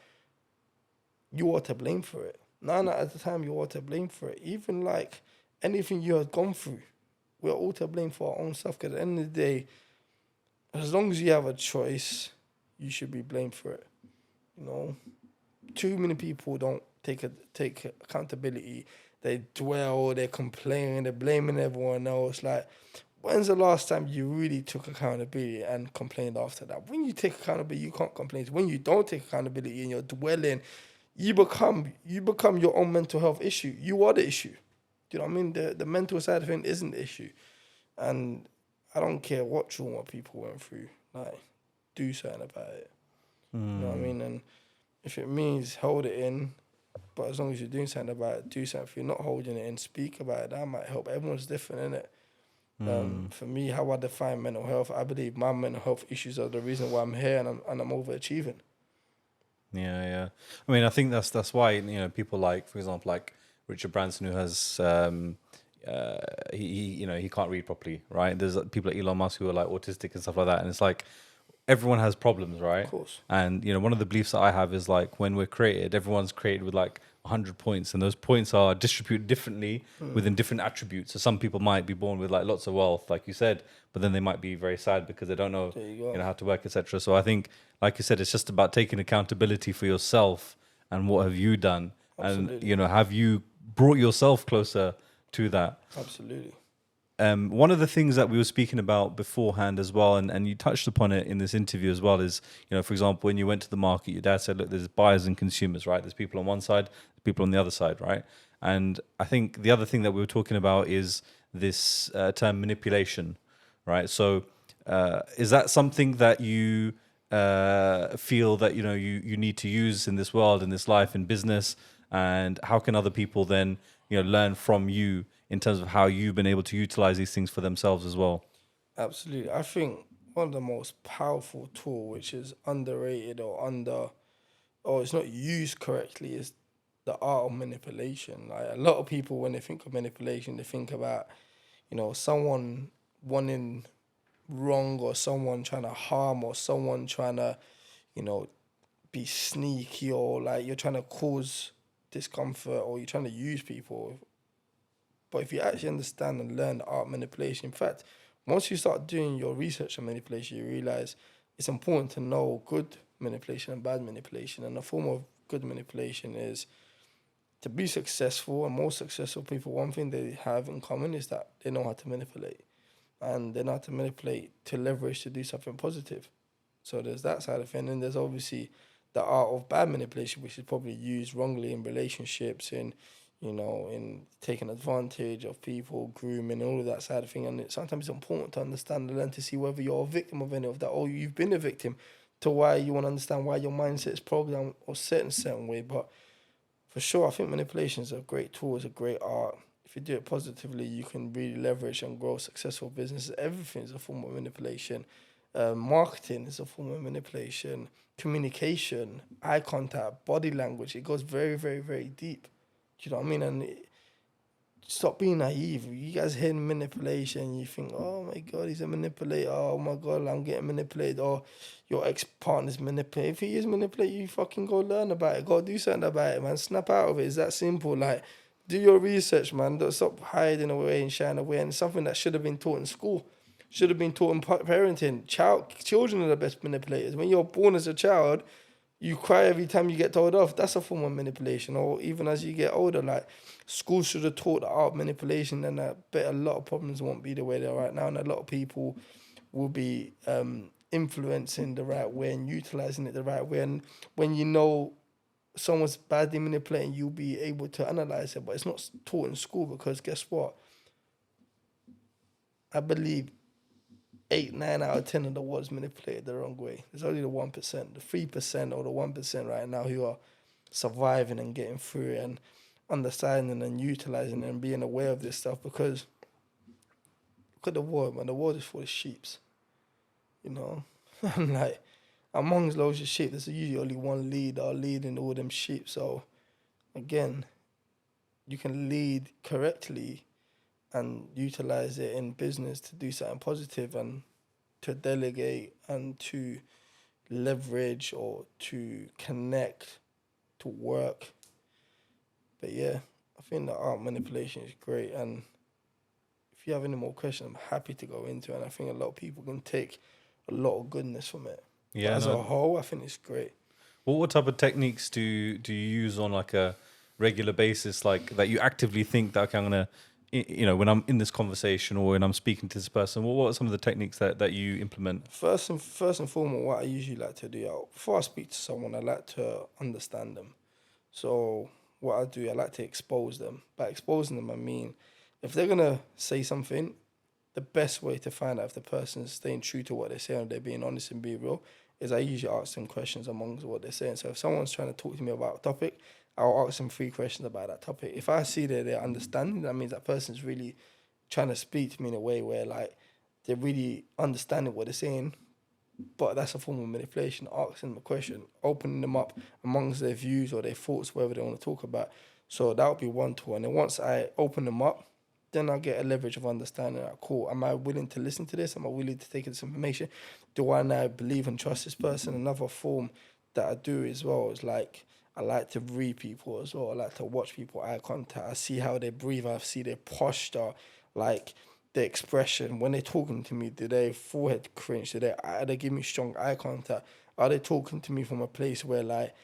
you are to blame for it. Nine out of the time, you are to blame for it. Even like anything you have gone through, we're all to blame for our own stuff. Because at the end of the day, as long as you have a choice, you should be blamed for it. You know, too many people don't take accountability. They dwell, they complain, they're blaming everyone else. Like, when's the last time you really took accountability and complained after that? When you take accountability, you can't complain. When you don't take accountability and you're dwelling, you become your own mental health issue. You are the issue. Do you know what I mean? The mental side of it isn't the issue. And I don't care what trauma people went through. Like, do something about it. You know what I mean? And if it means hold it in, but as long as you're doing something about it, do something. If you're not holding it in, speak about it. That might help. Everyone's different, innit? For me, how I define mental health, I believe my mental health issues are the reason why I'm here and I'm overachieving. Yeah. I mean, I think that's why, you know, people like, for example, like Richard Branson, who has he can't read properly, right? There's people like Elon Musk who are like autistic and stuff like that, and it's like everyone has problems, right? Of course. And you know, one of the beliefs that I have is like when we're created, everyone's created with like 100 points, and those points are distributed differently within different attributes. So some people might be born with like lots of wealth, like you said, but then they might be very sad because they don't know, you know, how to work, etc. So I think, like you said, it's just about taking accountability for yourself and what have you done, Absolutely. and you know, have you brought yourself closer to that? Absolutely. One of the things that we were speaking about beforehand as well, and you touched upon it in this interview as well, is, you know, for example, when you went to the market, your dad said, look, there's buyers and consumers, right? There's people on one side, people on the other side, right? And I think the other thing that we were talking about is this term manipulation, right? So is that something that you feel that, you know, you need to use in this world, in this life, in business? And how can other people then, you know, learn from you in terms of how you've been able to utilize these things for themselves as well? Absolutely. I think one of the most powerful tool, which is underrated or it's not used correctly, is the art of manipulation. Like, a lot of people, when they think of manipulation, they think about, you know, someone wanting wrong or someone trying to harm or someone trying to, you know, be sneaky, or like you're trying to cause discomfort or you're trying to use people. But if you actually understand and learn the art of manipulation, in fact, once you start doing your research on manipulation, you realize it's important to know good manipulation and bad manipulation. And a form of good manipulation is to be successful. And most successful people, one thing they have in common is that they know how to manipulate. And they know how to manipulate to leverage to do something positive. So there's that side of it. And then there's obviously the art of bad manipulation, which is probably used wrongly in relationships, in, you know, in taking advantage of people, grooming, all of that side of thing. And sometimes it's important to understand and learn to see whether you're a victim of any of that or you've been a victim, to why you want to understand why your mindset is programmed or set in a certain way. But for sure, I think manipulation is a great tool, it's a great art. If you do it positively, you can really leverage and grow successful businesses. Everything is a form of manipulation. Marketing is a form of manipulation. Communication, eye contact, body language, it goes very, very, very deep. Do you know what I mean? And stop being naive. You guys hear manipulation, you think, oh my God, he's a manipulator. Oh my God, I'm getting manipulated. Or your ex-partner's manipulated. If he is manipulated, you fucking go learn about it. Go do something about it, man. Snap out of it. It's that simple. Like, do your research, man. Don't stop hiding away and shying away. And it's something that should have been taught in school. Should have been taught in parenting. Children are the best manipulators. When you're born as a child, you cry every time you get told off. That's a form of manipulation. Or even as you get older, like, school should have taught the art of manipulation, and I bet a lot of problems won't be the way they are right now, and a lot of people will be influencing the right way and utilizing it the right way. And when you know someone's badly manipulating, you'll be able to analyze it. But it's not taught in school, because guess what? I believe 8, 9 out of 10 of the world's manipulated the wrong way. There's only the 1%, the 3% or the 1% right now who are surviving and getting through it and understanding and utilizing and being aware of this stuff. Because look at the world, man. The world is full of sheeps, you know. And like amongst loads of sheep, there's usually only one leader leading all them sheep. So again, you can lead correctly and utilize it in business to do something positive and to delegate and to leverage or to connect, to work. But yeah, I think that art manipulation is great. And if you have any more questions, I'm happy to go into it. And I think a lot of people can take a lot of goodness from it. Yeah, But as a whole, I think it's great. Well, what type of techniques do you use on like a regular basis, like that you actively think that, okay, I'm gonna, you know, when I'm in this conversation or when I'm speaking to this person, what are some of the techniques that you implement? First and foremost, what I usually like to do, before I speak to someone, I like to understand them. So what I do, I like to expose them. By exposing them, I mean, if they're gonna say something, the best way to find out if the person is staying true to what they're saying or they're being honest and being real is I usually ask them questions amongst what they're saying. So if someone's trying to talk to me about a topic, I'll ask them 3 questions about that topic. If I see that they're understanding, that means that person's really trying to speak to me in a way where like they're really understanding what they're saying. But that's a form of manipulation, asking them a question, opening them up amongst their views or their thoughts, whatever they want to talk about. So that would be one tool. And then once I open them up, then I'll get a leverage of understanding. Like, cool, am I willing to listen to this? Am I willing to take this information? Do I now believe and trust this person? Another form that I do as well is like, I like to read people as well. I like to watch people, eye contact. I see how they breathe. I see their posture, like their expression. When they're talking to me, do their forehead cringe? Do they give me strong eye contact? Are they talking to me from a place where like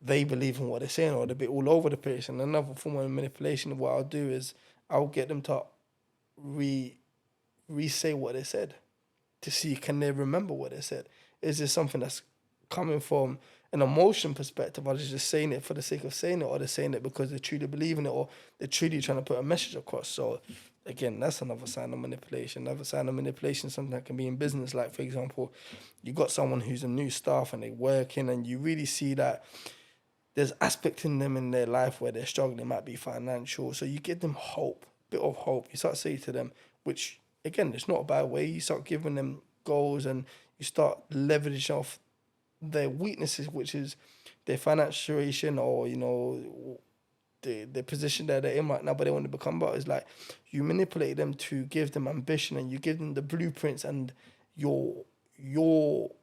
they believe in what they're saying or they're a bit all over the place? And another form of manipulation, what I'll do is I'll get them to re-say what they said to see can they remember what they said. Is this something that's coming from an emotion perspective, or they're just saying it for the sake of saying it, or they're saying it because they truly believe in it, or they're truly trying to put a message across? So again, that's another sign of manipulation. Another sign of manipulation, something that can be in business. Like, for example, you got someone who's a new staff and they're working and you really see that there's aspects in them in their life where they're struggling. It might be financial. So you give them hope, bit of hope. You start saying to them, which, again, it's not a bad way. You start giving them goals and you start leveraging off their weaknesses, which is their financial situation or, you know, the position that they're in right now, but they want to become better. It's like you manipulate them to give them ambition and you give them the blueprints and your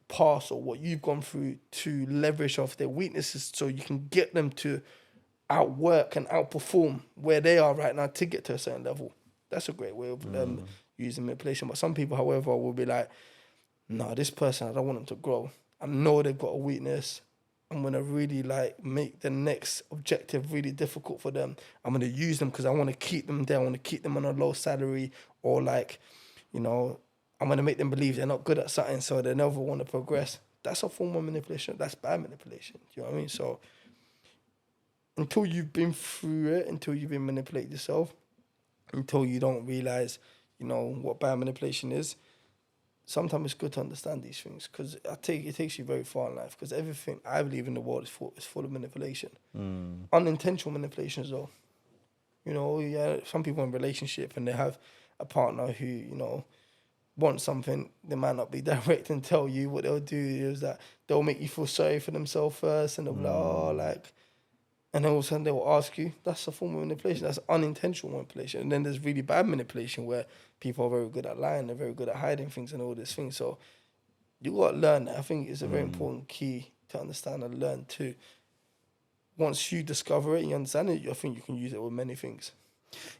past or what you've gone through to leverage off their weaknesses so you can get them to outwork and outperform where they are right now to get to a certain level. That's a great way of using manipulation. But some people, however, will be like, no, this person, I don't want them to grow. I know they've got a weakness. I'm going to really like make the next objective really difficult for them. I'm going to use them because I want to keep them there. I want to keep them on a low salary, or like, you know, I'm going to make them believe they're not good at something so they never want to progress. That's a form of manipulation. That's bad manipulation. Do you know what I mean? So until you've been through it, until you've been manipulated yourself, until you don't realize, you know, what bad manipulation is, sometimes it's good to understand these things because it takes you very far in life, because everything I believe in the world is full of manipulation. Unintentional manipulation as well. You know, yeah, some people in a relationship and they have a partner who, you know, wants something, they might not be direct and tell you. What they'll do is that they'll make you feel sorry for themselves first and they'll be like, oh, like, and then all of a sudden they will ask you. That's a form of manipulation. That's unintentional manipulation. And then there's really bad manipulation where people are very good at lying, they're very good at hiding things and all these things. So you got to learn that. I think it's a very important key to understand and learn too. Once you discover it, you understand it, I think you can use it with many things.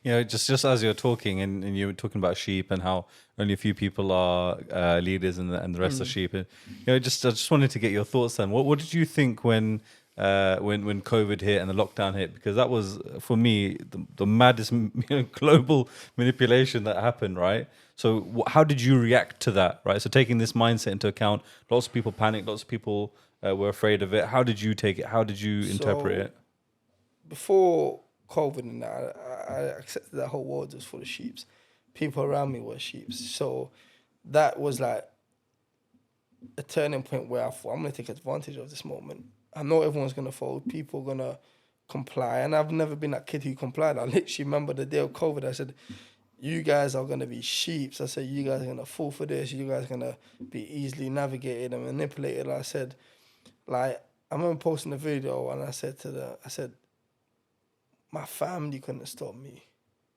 You know, just as you're talking and you were talking about sheep and how only a few people are leaders and the rest are sheep. And, you know, I just wanted to get your thoughts then. What did you think when COVID hit and the lockdown hit? Because that was, for me, the maddest, you know, global manipulation that happened, right? So how did you react to that, right? So taking this mindset into account, lots of people panicked, lots of people were afraid of it. How did you take it? How did you interpret it? Before COVID and that, I accepted that whole world was full of sheeps. People around me were sheeps. So that was like a turning point where I thought, I'm going to take advantage of this moment. I know everyone's going to fold. People are going to comply. And I've never been that kid who complied. I literally remember the day of COVID. I said, you guys are going to be sheeps. I said, you guys are going to fall for this. You guys are going to be easily navigated and manipulated. I said, like, I remember posting a video and I said, my family couldn't stop me.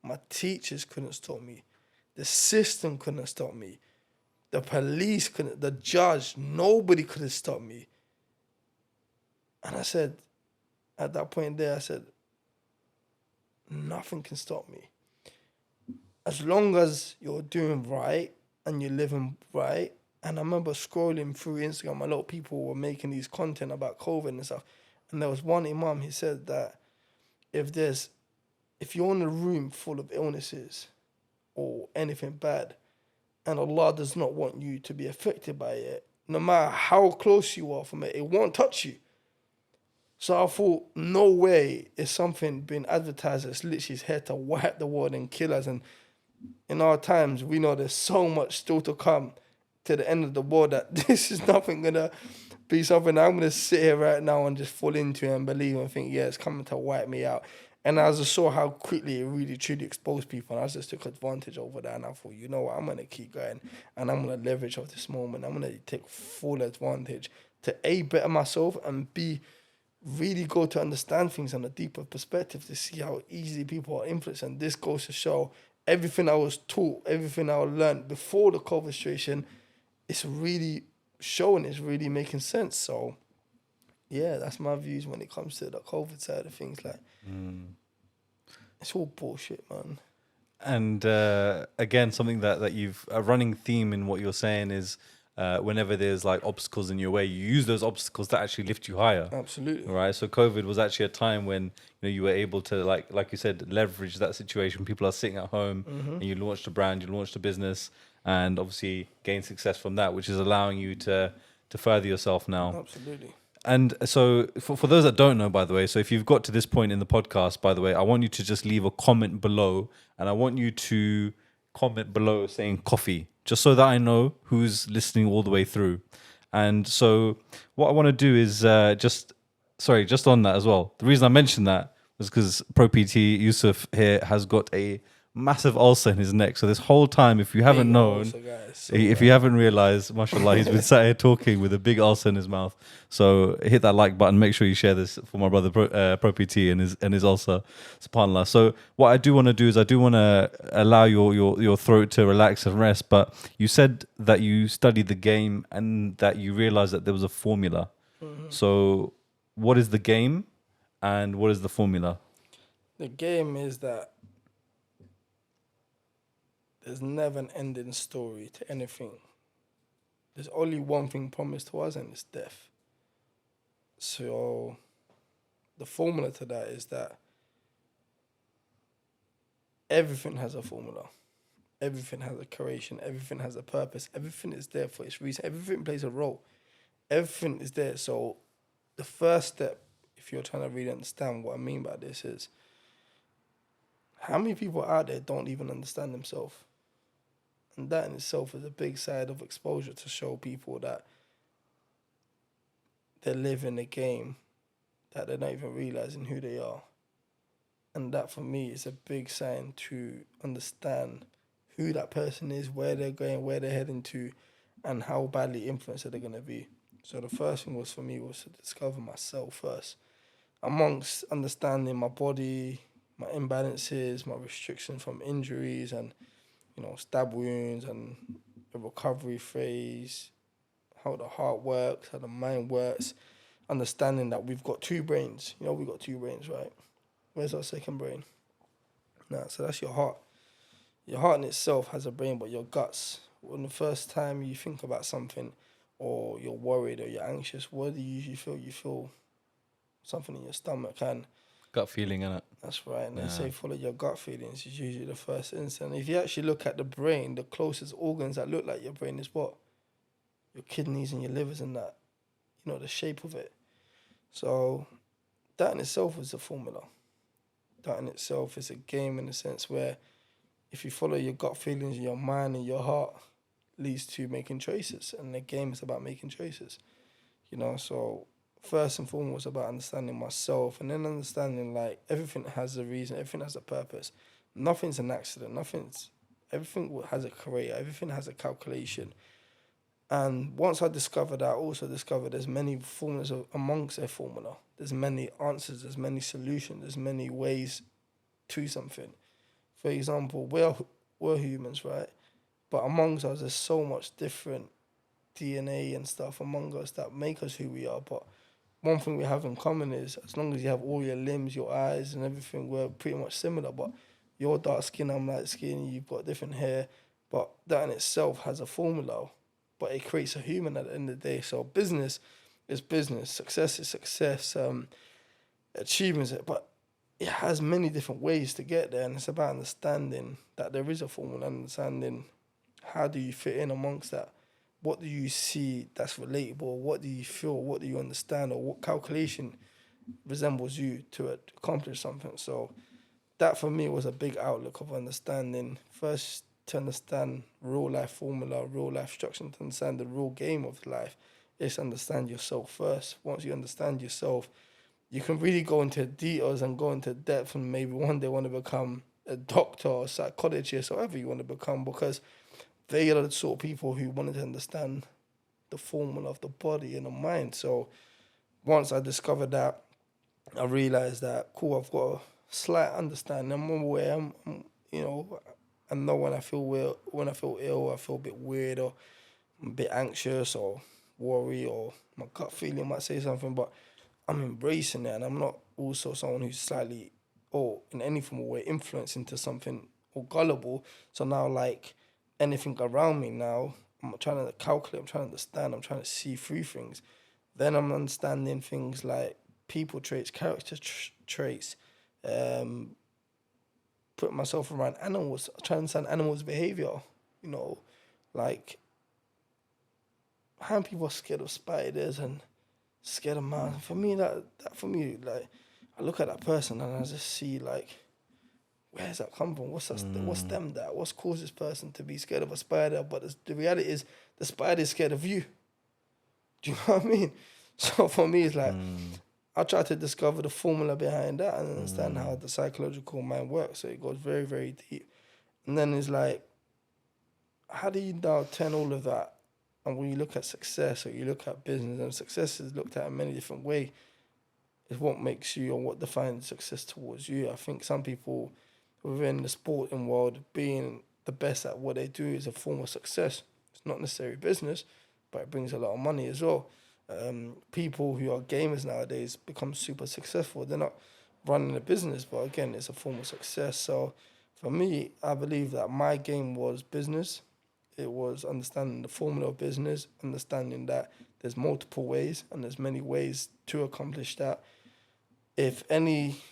My teachers couldn't stop me. The system couldn't stop me. The police couldn't, the judge, nobody could have stopped me. And I said, at that point there, I said, nothing can stop me. As long as you're doing right and you're living right. And I remember scrolling through Instagram, a lot of people were making these content about COVID and stuff. And there was one imam, he said that if you're in a room full of illnesses or anything bad, and Allah does not want you to be affected by it, no matter how close you are from it, it won't touch you. So I thought, no way is something being advertised that's literally here to wipe the world and kill us. And in our times, we know there's so much still to come to the end of the world that this is nothing going to be something I'm going to sit here right now and just fall into and believe and think, yeah, it's coming to wipe me out. And I just saw how quickly it really, truly exposed people. And I just took advantage over that. And I thought, you know what, I'm going to keep going. And I'm going to leverage off this moment. I'm going to take full advantage to A, better myself, and B, really go to understand things on a deeper perspective to see how easily people are influenced. And this goes to show everything I was taught, everything I learned before the COVID situation, it's really showing, it's really making sense. So, yeah, that's my views when it comes to the COVID side of things. Like, it's all bullshit, man. And again, something that you've a running theme in what you're saying is whenever there's like obstacles in your way, you use those obstacles to actually lift you higher. Absolutely. Right. So COVID was actually a time when you were able to like you said, leverage that situation. People are sitting at home, and you launched a brand, you launched a business, and obviously gain success from that, which is allowing you to further yourself now. Absolutely. And so for those that don't know, by the way, so if you've got to this point in the podcast, by the way, I want you to just leave a comment below, and I want you to comment below saying coffee, just so that I know who's listening all the way through. And so what I want to do is just on that as well. The reason I mentioned that was because Pro.PT Yusef here has got a massive ulcer in his neck. So this whole time, if you haven't known, if you haven't realized, mashallah, he's been sat here talking with a big ulcer in his mouth. So hit that like button. Make sure you share this for my brother Pro.PT and his ulcer, subhanallah. So what I do want to do is I do want to allow your throat to relax and rest. But you said that you studied the game and that you realized that there was a formula. So what is the game and what is the formula? The game is that there's never an ending story to anything. There's only one thing promised to us, and it's death. So the formula to that is that everything has a formula. Everything has a creation. Everything has a purpose. Everything is there for its reason. Everything plays a role. Everything is there. So the first step, if you're trying to really understand what I mean by this, is how many people out there don't even understand themselves? And that in itself is a big side of exposure to show people that they're living a game that they're not even realizing who they are. And that for me is a big sign to understand who that person is, where they're going, where they're heading to, and how badly influenced they're going to be. So the first thing was for me was to discover myself first. Amongst understanding my body, my imbalances, my restrictions from injuries and stab wounds and the recovery phase, how the heart works, how the mind works, understanding that we've got two brains. We've got two brains, right? Where's our second brain? So that's your heart. Your heart in itself has a brain, but your guts, when the first time you think about something or you're worried or you're anxious, what do you usually feel? You feel something in your stomach and gut feeling, innit? That's right. And they say follow your gut feelings is usually the first instant. If you actually look at the brain, the closest organs that look like your brain is what? Your kidneys and your livers and that. The shape of it. So that in itself is a formula. That in itself is a game in a sense where if you follow your gut feelings, your mind and your heart, leads to making choices, and the game is about making choices. So first and foremost about understanding myself, and then understanding like everything has a reason, everything has a purpose. Nothing's an accident. Everything has a creator. Everything has a calculation. And once I discovered that, I also discovered there's many formulas amongst a formula. There's many answers. There's many solutions. There's many ways to something. For example, we're humans, right? But amongst us, there's so much different DNA and stuff among us that make us who we are. But one thing we have in common is, as long as you have all your limbs, your eyes, and everything, we're pretty much similar. But you're dark skin, I'm light skin. You've got different hair, but that in itself has a formula. But it creates a human at the end of the day. So business is business, success is success, achievements. But it has many different ways to get there, and it's about understanding that there is a formula, understanding how do you fit in amongst that. What do you see that's relatable? What do you feel? What do you understand? Or what calculation resembles you to accomplish something? So that for me was a big outlook of understanding. First, to understand real life formula, real life structure, to understand the real game of life, is understand yourself first. Once you understand yourself, you can really go into details and go into depth, and maybe one day want to become a doctor or psychologist or whatever you want to become, because they are the sort of people who wanted to understand the formula of the body and the mind. So once I discovered that, I realized that, cool, I've got a slight understanding. I'm aware, I know when I feel ill, I feel a bit weird, or I'm a bit anxious or worry, or my gut feeling might say something, but I'm embracing it, and I'm not also someone who's slightly, or in any form of way, influenced into something or gullible. So now, like, anything around me now, I'm trying to calculate, I'm trying to understand, I'm trying to see through things. Then I'm understanding things like people traits, character traits, put myself around animals, trying to understand animals' behavior, like how people are scared of spiders and scared of man. For me, like, I look at that person and I just see, like, where's that come from? What's them that? What's caused this person to be scared of a spider? But the reality is, the spider is scared of you. Do you know what I mean? So for me, it's like, I try to discover the formula behind that and understand how the psychological mind works. So it goes very, very deep. And then it's like, how do you now turn all of that? And when you look at success, or you look at business, and success is looked at in many different ways, is what makes you, or what defines success towards you. I think some people within the sporting world, being the best at what they do is a form of success. It's not necessarily business, but it brings a lot of money as well. People who are gamers nowadays become super successful. They're not running a business, but again, it's a form of success. So for me, I believe that my game was business. It was understanding the formula of business, understanding that there's multiple ways and there's many ways to accomplish that. If any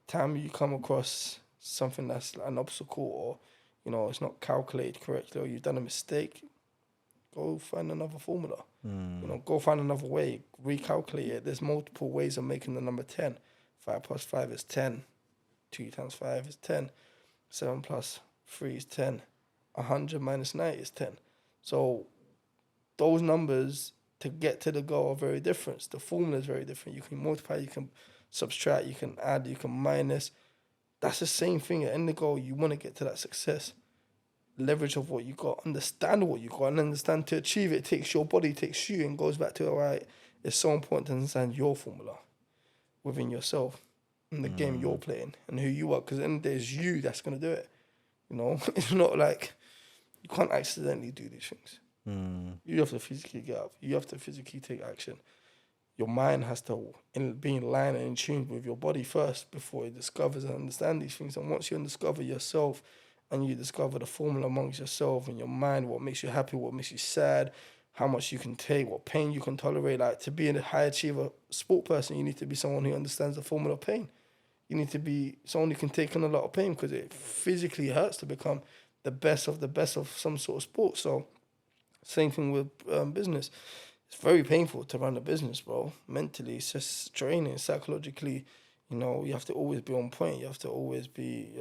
time you come across something that's an obstacle, or it's not calculated correctly, or you've done a mistake, go find another formula. Go find another way, recalculate it. There's multiple ways of making the number 10. 5 plus 5 is 10. 2 times 5 is 10. 7 plus 3 is 10. 100 minus 90 is 10. So those numbers to get to the goal are very different. The formula is very different. You can multiply, you can subtract, you can add, you can minus. That's the same thing. At the end of the goal, you want to get to that success. Leverage of what you got, understand what you got, and understand to achieve it takes your body, takes you, and goes back to, all right, it's so important to understand your formula within yourself and the game you're playing and who you are, because then there's you that's going to do it. It's not like you can't accidentally do these things. You have to physically get up. You have to physically take action. Your mind has to be in line and in tune with your body first before it discovers and understands these things. And once you discover yourself, and you discover the formula amongst yourself and your mind, what makes you happy, what makes you sad, how much you can take, what pain you can tolerate. Like, to be a high achiever sport person, you need to be someone who understands the formula of pain. You need to be someone who can take on a lot of pain, because it physically hurts to become the best of some sort of sport. So same thing with business. It's very painful to run a business, bro. Mentally, it's just draining. Psychologically, you have to always be on point. You have to always be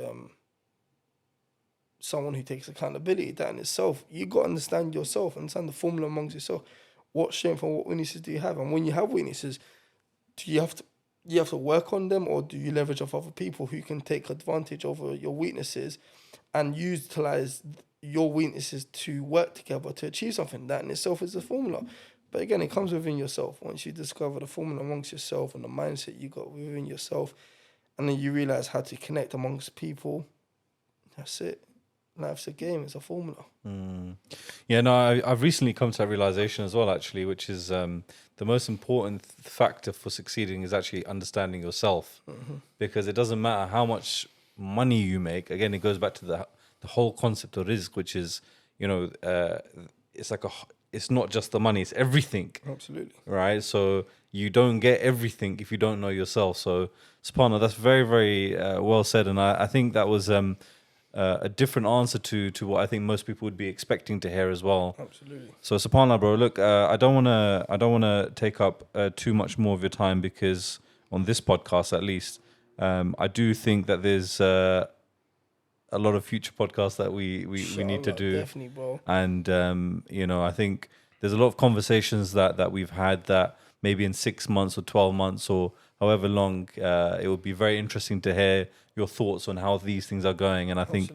someone who takes accountability. That in itself, you got to understand yourself, understand the formula amongst yourself. What strength and what weaknesses do you have? And when you have weaknesses, do you have to work on them, or do you leverage off other people who can take advantage over your weaknesses and utilize your weaknesses to work together to achieve something? That in itself is the formula. But again, it comes within yourself. Once you discover the formula amongst yourself and the mindset you got within yourself, and then you realize how to connect amongst people, that's it. Life's a game. It's a formula. Yeah, no, I've recently come to that realization as well, actually, which is the most important factor for succeeding is actually understanding yourself. Because it doesn't matter how much money you make. Again, it goes back to the whole concept of rizq, which is, it's not just the money, it's everything. Absolutely. Right? So you don't get everything if you don't know yourself. So, subhanAllah, that's very, very well said. And I think that was a different answer to what I think most people would be expecting to hear as well. Absolutely. So, subhanAllah, bro, look, I don't wanna take up too much more of your time, because on this podcast, at least, I do think that there's a lot of future podcasts that we need to do. Definitely, bro. And I think there's a lot of conversations that we've had that maybe in 6 months or 12 months or however long, it would be very interesting to hear your thoughts on how these things are going. And I think,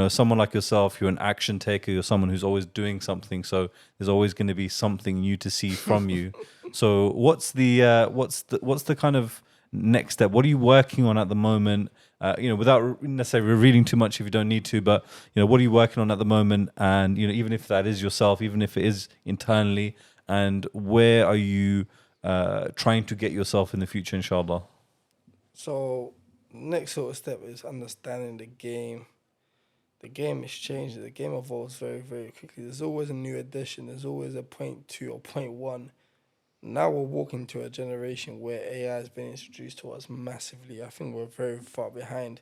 someone like yourself, you're an action taker, you're someone who's always doing something. So there's always going to be something new to see from you. So what's the kind of next step? What are you working on at the moment? Without necessarily revealing too much if you don't need to, but what are you working on at the moment? And even if that is yourself, even if it is internally, and where are you trying to get yourself in the future, inshallah? So next sort of step is understanding the game. The game is changing. The game evolves very, very quickly. There's always a new edition. There's always a 0.2 or 0.1. Now we're walking to a generation where AI has been introduced to us massively. I think we're very far behind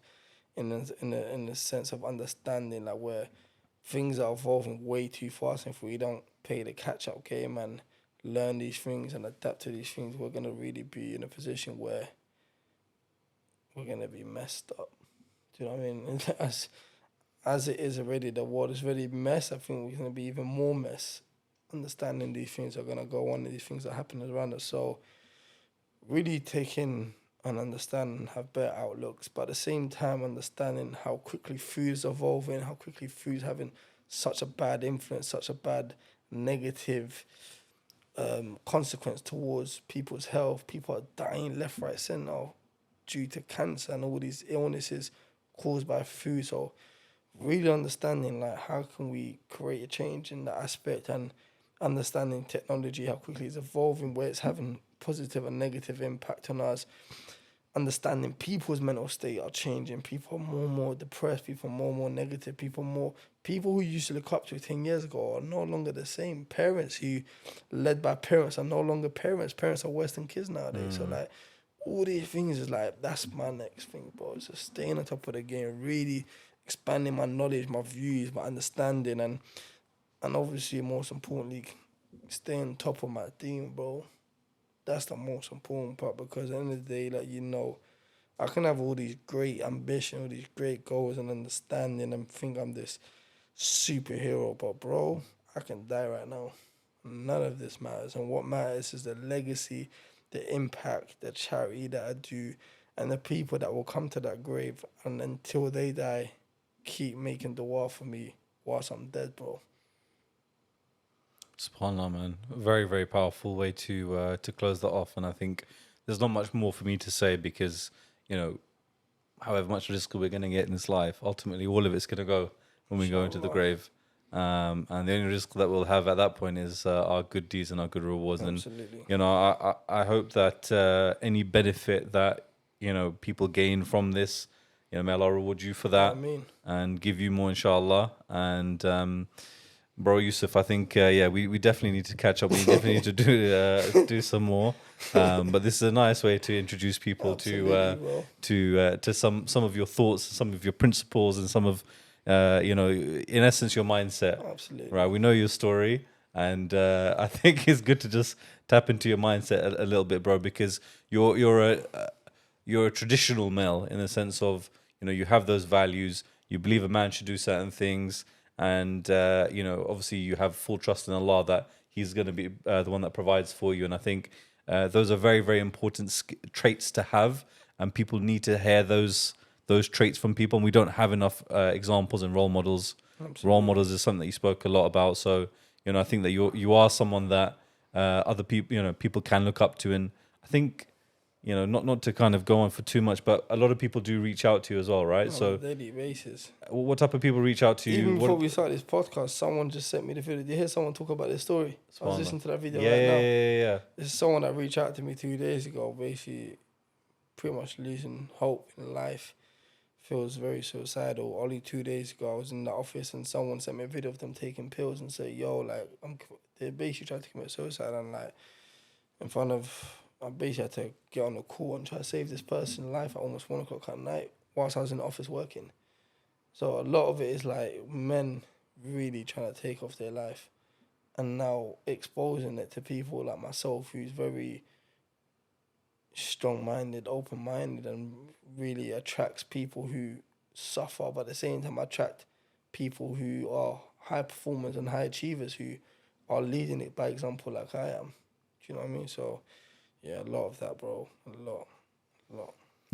in the sense of understanding like where things are evolving way too fast. And if we don't play the catch-up game and learn these things and adapt to these things, we're going to really be in a position where we're going to be messed up. Do you know what I mean? As it is already, the world is already mess. I think we're going to be even more mess. Understanding these things are going to go on, these things are happening around us. So really taking and understanding and have better outlooks, but at the same time understanding how quickly food is evolving, how quickly food is having such a bad influence, such a bad negative consequence towards people's health. People are dying left, right, centre due to cancer and all these illnesses caused by food. So really understanding like how can we create a change in that aspect, and understanding technology, how quickly it's evolving, where it's having positive and negative impact on us. Understanding people's mental state are changing. People are more and more depressed. People are more and more negative. People who used to look up to 10 years ago are no longer the same. Parents who led by parents are no longer parents. Parents are worse than kids nowadays. So like all these things is like, that's my next thing, bro. It's just staying on top of the game, really expanding my knowledge, my views, my understanding, and obviously, most importantly, staying on top of my team, bro. That's the most important part, because at the end of the day, like, I can have all these great ambition, all these great goals and understanding and think I'm this superhero, but bro, I can die right now. None of this matters. And what matters is the legacy, the impact, the charity that I do, and the people that will come to that grave. And until they die, keep making dua for me whilst I'm dead, bro. SubhanAllah, man. A very, very powerful way to close that off. And I think there's not much more for me to say, because, however much risk we're going to get in this life, ultimately all of it's going to go when we go into the grave. And the only risk that we'll have at that point is our good deeds and our good rewards. Absolutely. And, I hope that any benefit that, people gain from this, may Allah reward you for that. Ameen. And give you more, inshallah. And, bro, Yusef, I think we definitely need to catch up. We definitely need to do some more. But this is a nice way to introduce people to some of your thoughts, some of your principles, and some of in essence your mindset. Absolutely. Right, we know your story, and I think it's good to just tap into your mindset a little bit, bro, because you're a traditional male in the sense of you have those values. you believe a man should do certain things, and you know, obviously you have full trust in Allah that He's going to be the one that provides for you. And I think those are very, very important traits to have, and people need to hear those traits from people. And we don't have enough examples and role models. Absolutely. Role models is something that you spoke a lot about. So you know, I think that you are someone that other people, you know, people can look up to. And I think, you know, not to kind of go on for too much, but a lot of people do reach out to you as well, right? On So a daily basis. what type of people reach out to you? Even What- before we started this podcast, someone just sent me the video. Did you hear someone talk about their story? I was Subhanallah. listening to that video yeah, right now. yeah. There's someone that reached out to me 2 days ago, basically pretty much losing hope in life. Feels very suicidal. Only 2 days ago, I was in the office and someone sent me a video of them taking pills and said, yo, like, they basically tried to commit suicide, and like, in front of, I basically had to get on a call and try to save this person's life at almost 1 o'clock at night whilst I was in the office working. So a lot of it is like men really trying to take off their life and now exposing it to people like myself, who's very strong-minded, open-minded, and really attracts people who suffer, but at the same time attract people who are high performers and high achievers who are leading it by example like I am. Do you know what I mean? So, yeah, a lot of that, bro. A lot.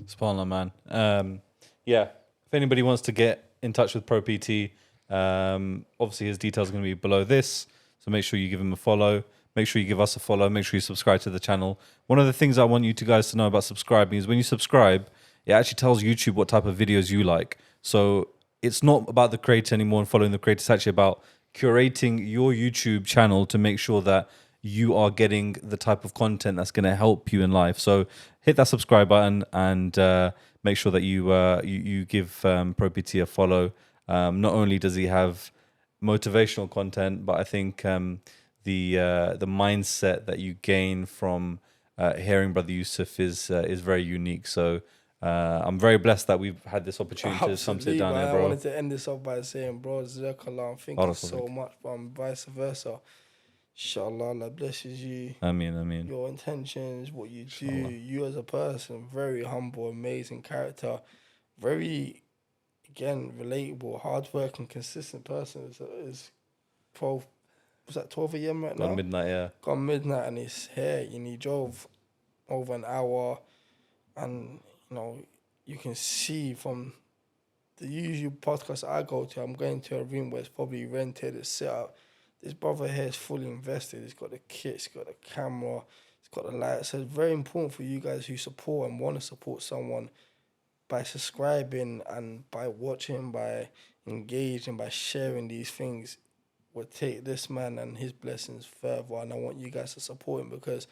SubhanAllah, man. Yeah, if anybody wants to get in touch with Pro.PT, obviously his details are going to be below this, so make sure you give him a follow. Make sure you give us a follow. Make sure you subscribe to the channel. One of the things I want you guys to know about subscribing is when you subscribe, it actually tells YouTube what type of videos you like. So it's not about the creator anymore and following the creator. It's actually about curating your YouTube channel to make sure that you are getting the type of content that's going to help you in life. So hit that subscribe button and make sure that you give Pro.PT a follow. Not only does he have motivational content, but I think the mindset that you gain from hearing Brother Yusef is very unique. So I'm very blessed that we've had this opportunity to come sit down here, bro. I wanted to end this off by saying, bro, Jazakallah, thank you so much, but vice versa. Inshallah, Allah blesses you. Ameen. Your intentions, what you do, you as a person, very humble, amazing character, very, again, relatable, hardworking, consistent person. Is 12, was that 12 a.m. right now? Gone midnight, yeah. Gone midnight, and he's here, and he drove over an hour, and, you know, you can see from the usual podcast I go to, I'm going to a room where it's probably rented, it's set up. This brother here is fully invested. He's got the kit, he's got the camera, he's got the lights. So it's very important for you guys who support and want to support someone by subscribing and by watching, by engaging, by sharing these things will take this man and his blessings further. And I want you guys to support him because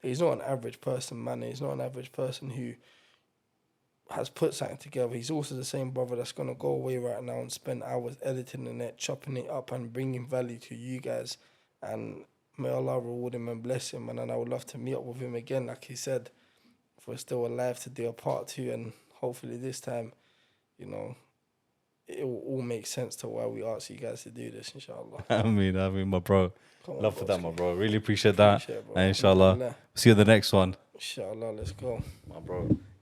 he's not an average person, man. He's not an average person who has put something together. He's also the same brother that's going to go away right now and spend hours editing it, chopping it up and bringing value to you guys. And may Allah reward him and bless him. And then I would love to meet up with him again, like he said, if we're still alive, to do a part 2. And hopefully this time, you know, it will all make sense to why we asked you guys to do this, inshallah. I mean, my bro. Love for that, my bro. Really appreciate that. Appreciate it, bro. And inshallah, see you in the next one. Inshallah, let's go. My bro.